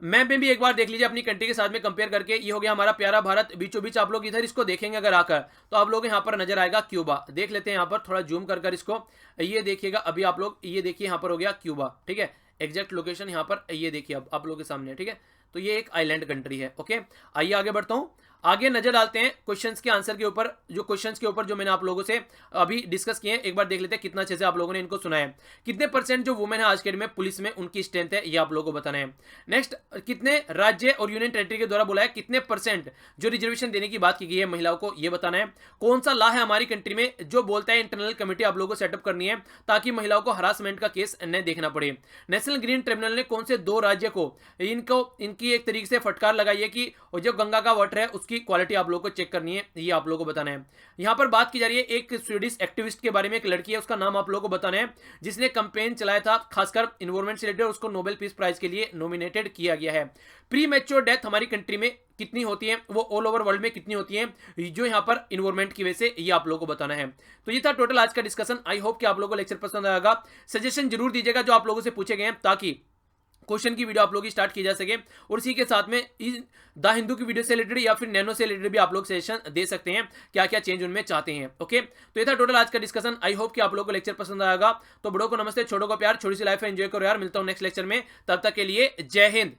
मैप में भी एक बार देख लीजिए अपनी कंट्री के साथ में कंपेयर करके, ये हो गया हमारा प्यारा भारत, बीचों बीच आप लोग इधर इसको देखेंगे अगर आकर तो आप लोग यहाँ पर नजर आएगा क्यूबा। देख लेते हैं यहाँ पर थोड़ा जूम कर इसको, ये देखिएगा अभी आप लोग, ये देखिए यहाँ पर हो गया क्यूबा, ठीक है। एग्जैक्ट लोकेशन यहाँ पर ये देखिए अब आप लोगों के सामने, ठीक है। तो ये एक आइलैंड कंट्री है, ओके। आइए आगे बढ़ता हूँ, आगे नजर डालते हैं क्वेश्चंस के आंसर के ऊपर, जो क्वेश्चंस के ऊपर जो मैंने आप लोगों से अभी डिस्कस किए हैं, एक बार देख लेते हैं कितना अच्छे से आप लोगों ने इनको सुना है। कितने परसेंट जो वुमेन है आज के डेट में पुलिस में उनकी स्ट्रेंथ है, ये आप लोगों को बताना है। नेक्स्ट, कितने राज्य और यूनियन टेरिटरी के द्वारा बोला है कितने परसेंट जो रिजर्वेशन देने की बात की गई है महिलाओं को, ये बताना है। कौन सा लॉ है हमारी कंट्री में जो बोलता है इंटरनल कमेटी आप लोगों को सेटअप करनी है ताकि महिलाओं को हरासमेंट का केस न देखना पड़े। नेशनल ग्रीन ट्रिब्यूनल ने कौन से 2 राज्य को इनकी एक तरीके से फटकार लगाई है कि जो गंगा का वाटर है उसकी क्वालिटी आप लोगों को चेक करनी है, ये आप लोगों को बताना है। यहां पर बात की जा रही है एक स्वीडिश एक्टिविस्ट के बारे में, एक लड़की है उसका नाम आप लोगों को बताना है जिसने कैंपेन चलाया था खासकर एनवायरमेंट से रिलेटेड, उसको नोबेल पीस प्राइज के लिए नॉमिनेटेड किया गया है। प्री मैच्योर डेथ हमारी कंट्री में कितनी होती है, वो ऑल ओवर वर्ल्ड में कितनी होती है जो यहाँ पर इन्वायरमेंट की वजह से, ये आप लोगों को बताना है। तो ये था टोटल आज का डिस्कशन। आई होप कि आप लोगों को लेक्चर पसंद आएगा। सजेशन जरूर दीजिएगा जो आप लोगों से पूछे गए हैं ताकि क्वेश्चन की वीडियो आप लोग स्टार्ट की जा सके, और इसी के साथ में द हिंदू की वीडियो से रिलेटेड या फिर नैनो से रिलेटेड भी आप लोग सजेशन दे सकते हैं क्या क्या चेंज उनमें चाहते हैं, ओके। तो ये था टोटल आज का डिस्कशन। आई होप कि आप लोगों को लेक्चर पसंद आएगा। तो बड़ों को नमस्ते, छोटों को प्यार, छोटी सी लाइफ एंजॉय करो यार। मिलता हूं नेक्स्ट लेक्चर में, तब तक के लिए जय हिंद।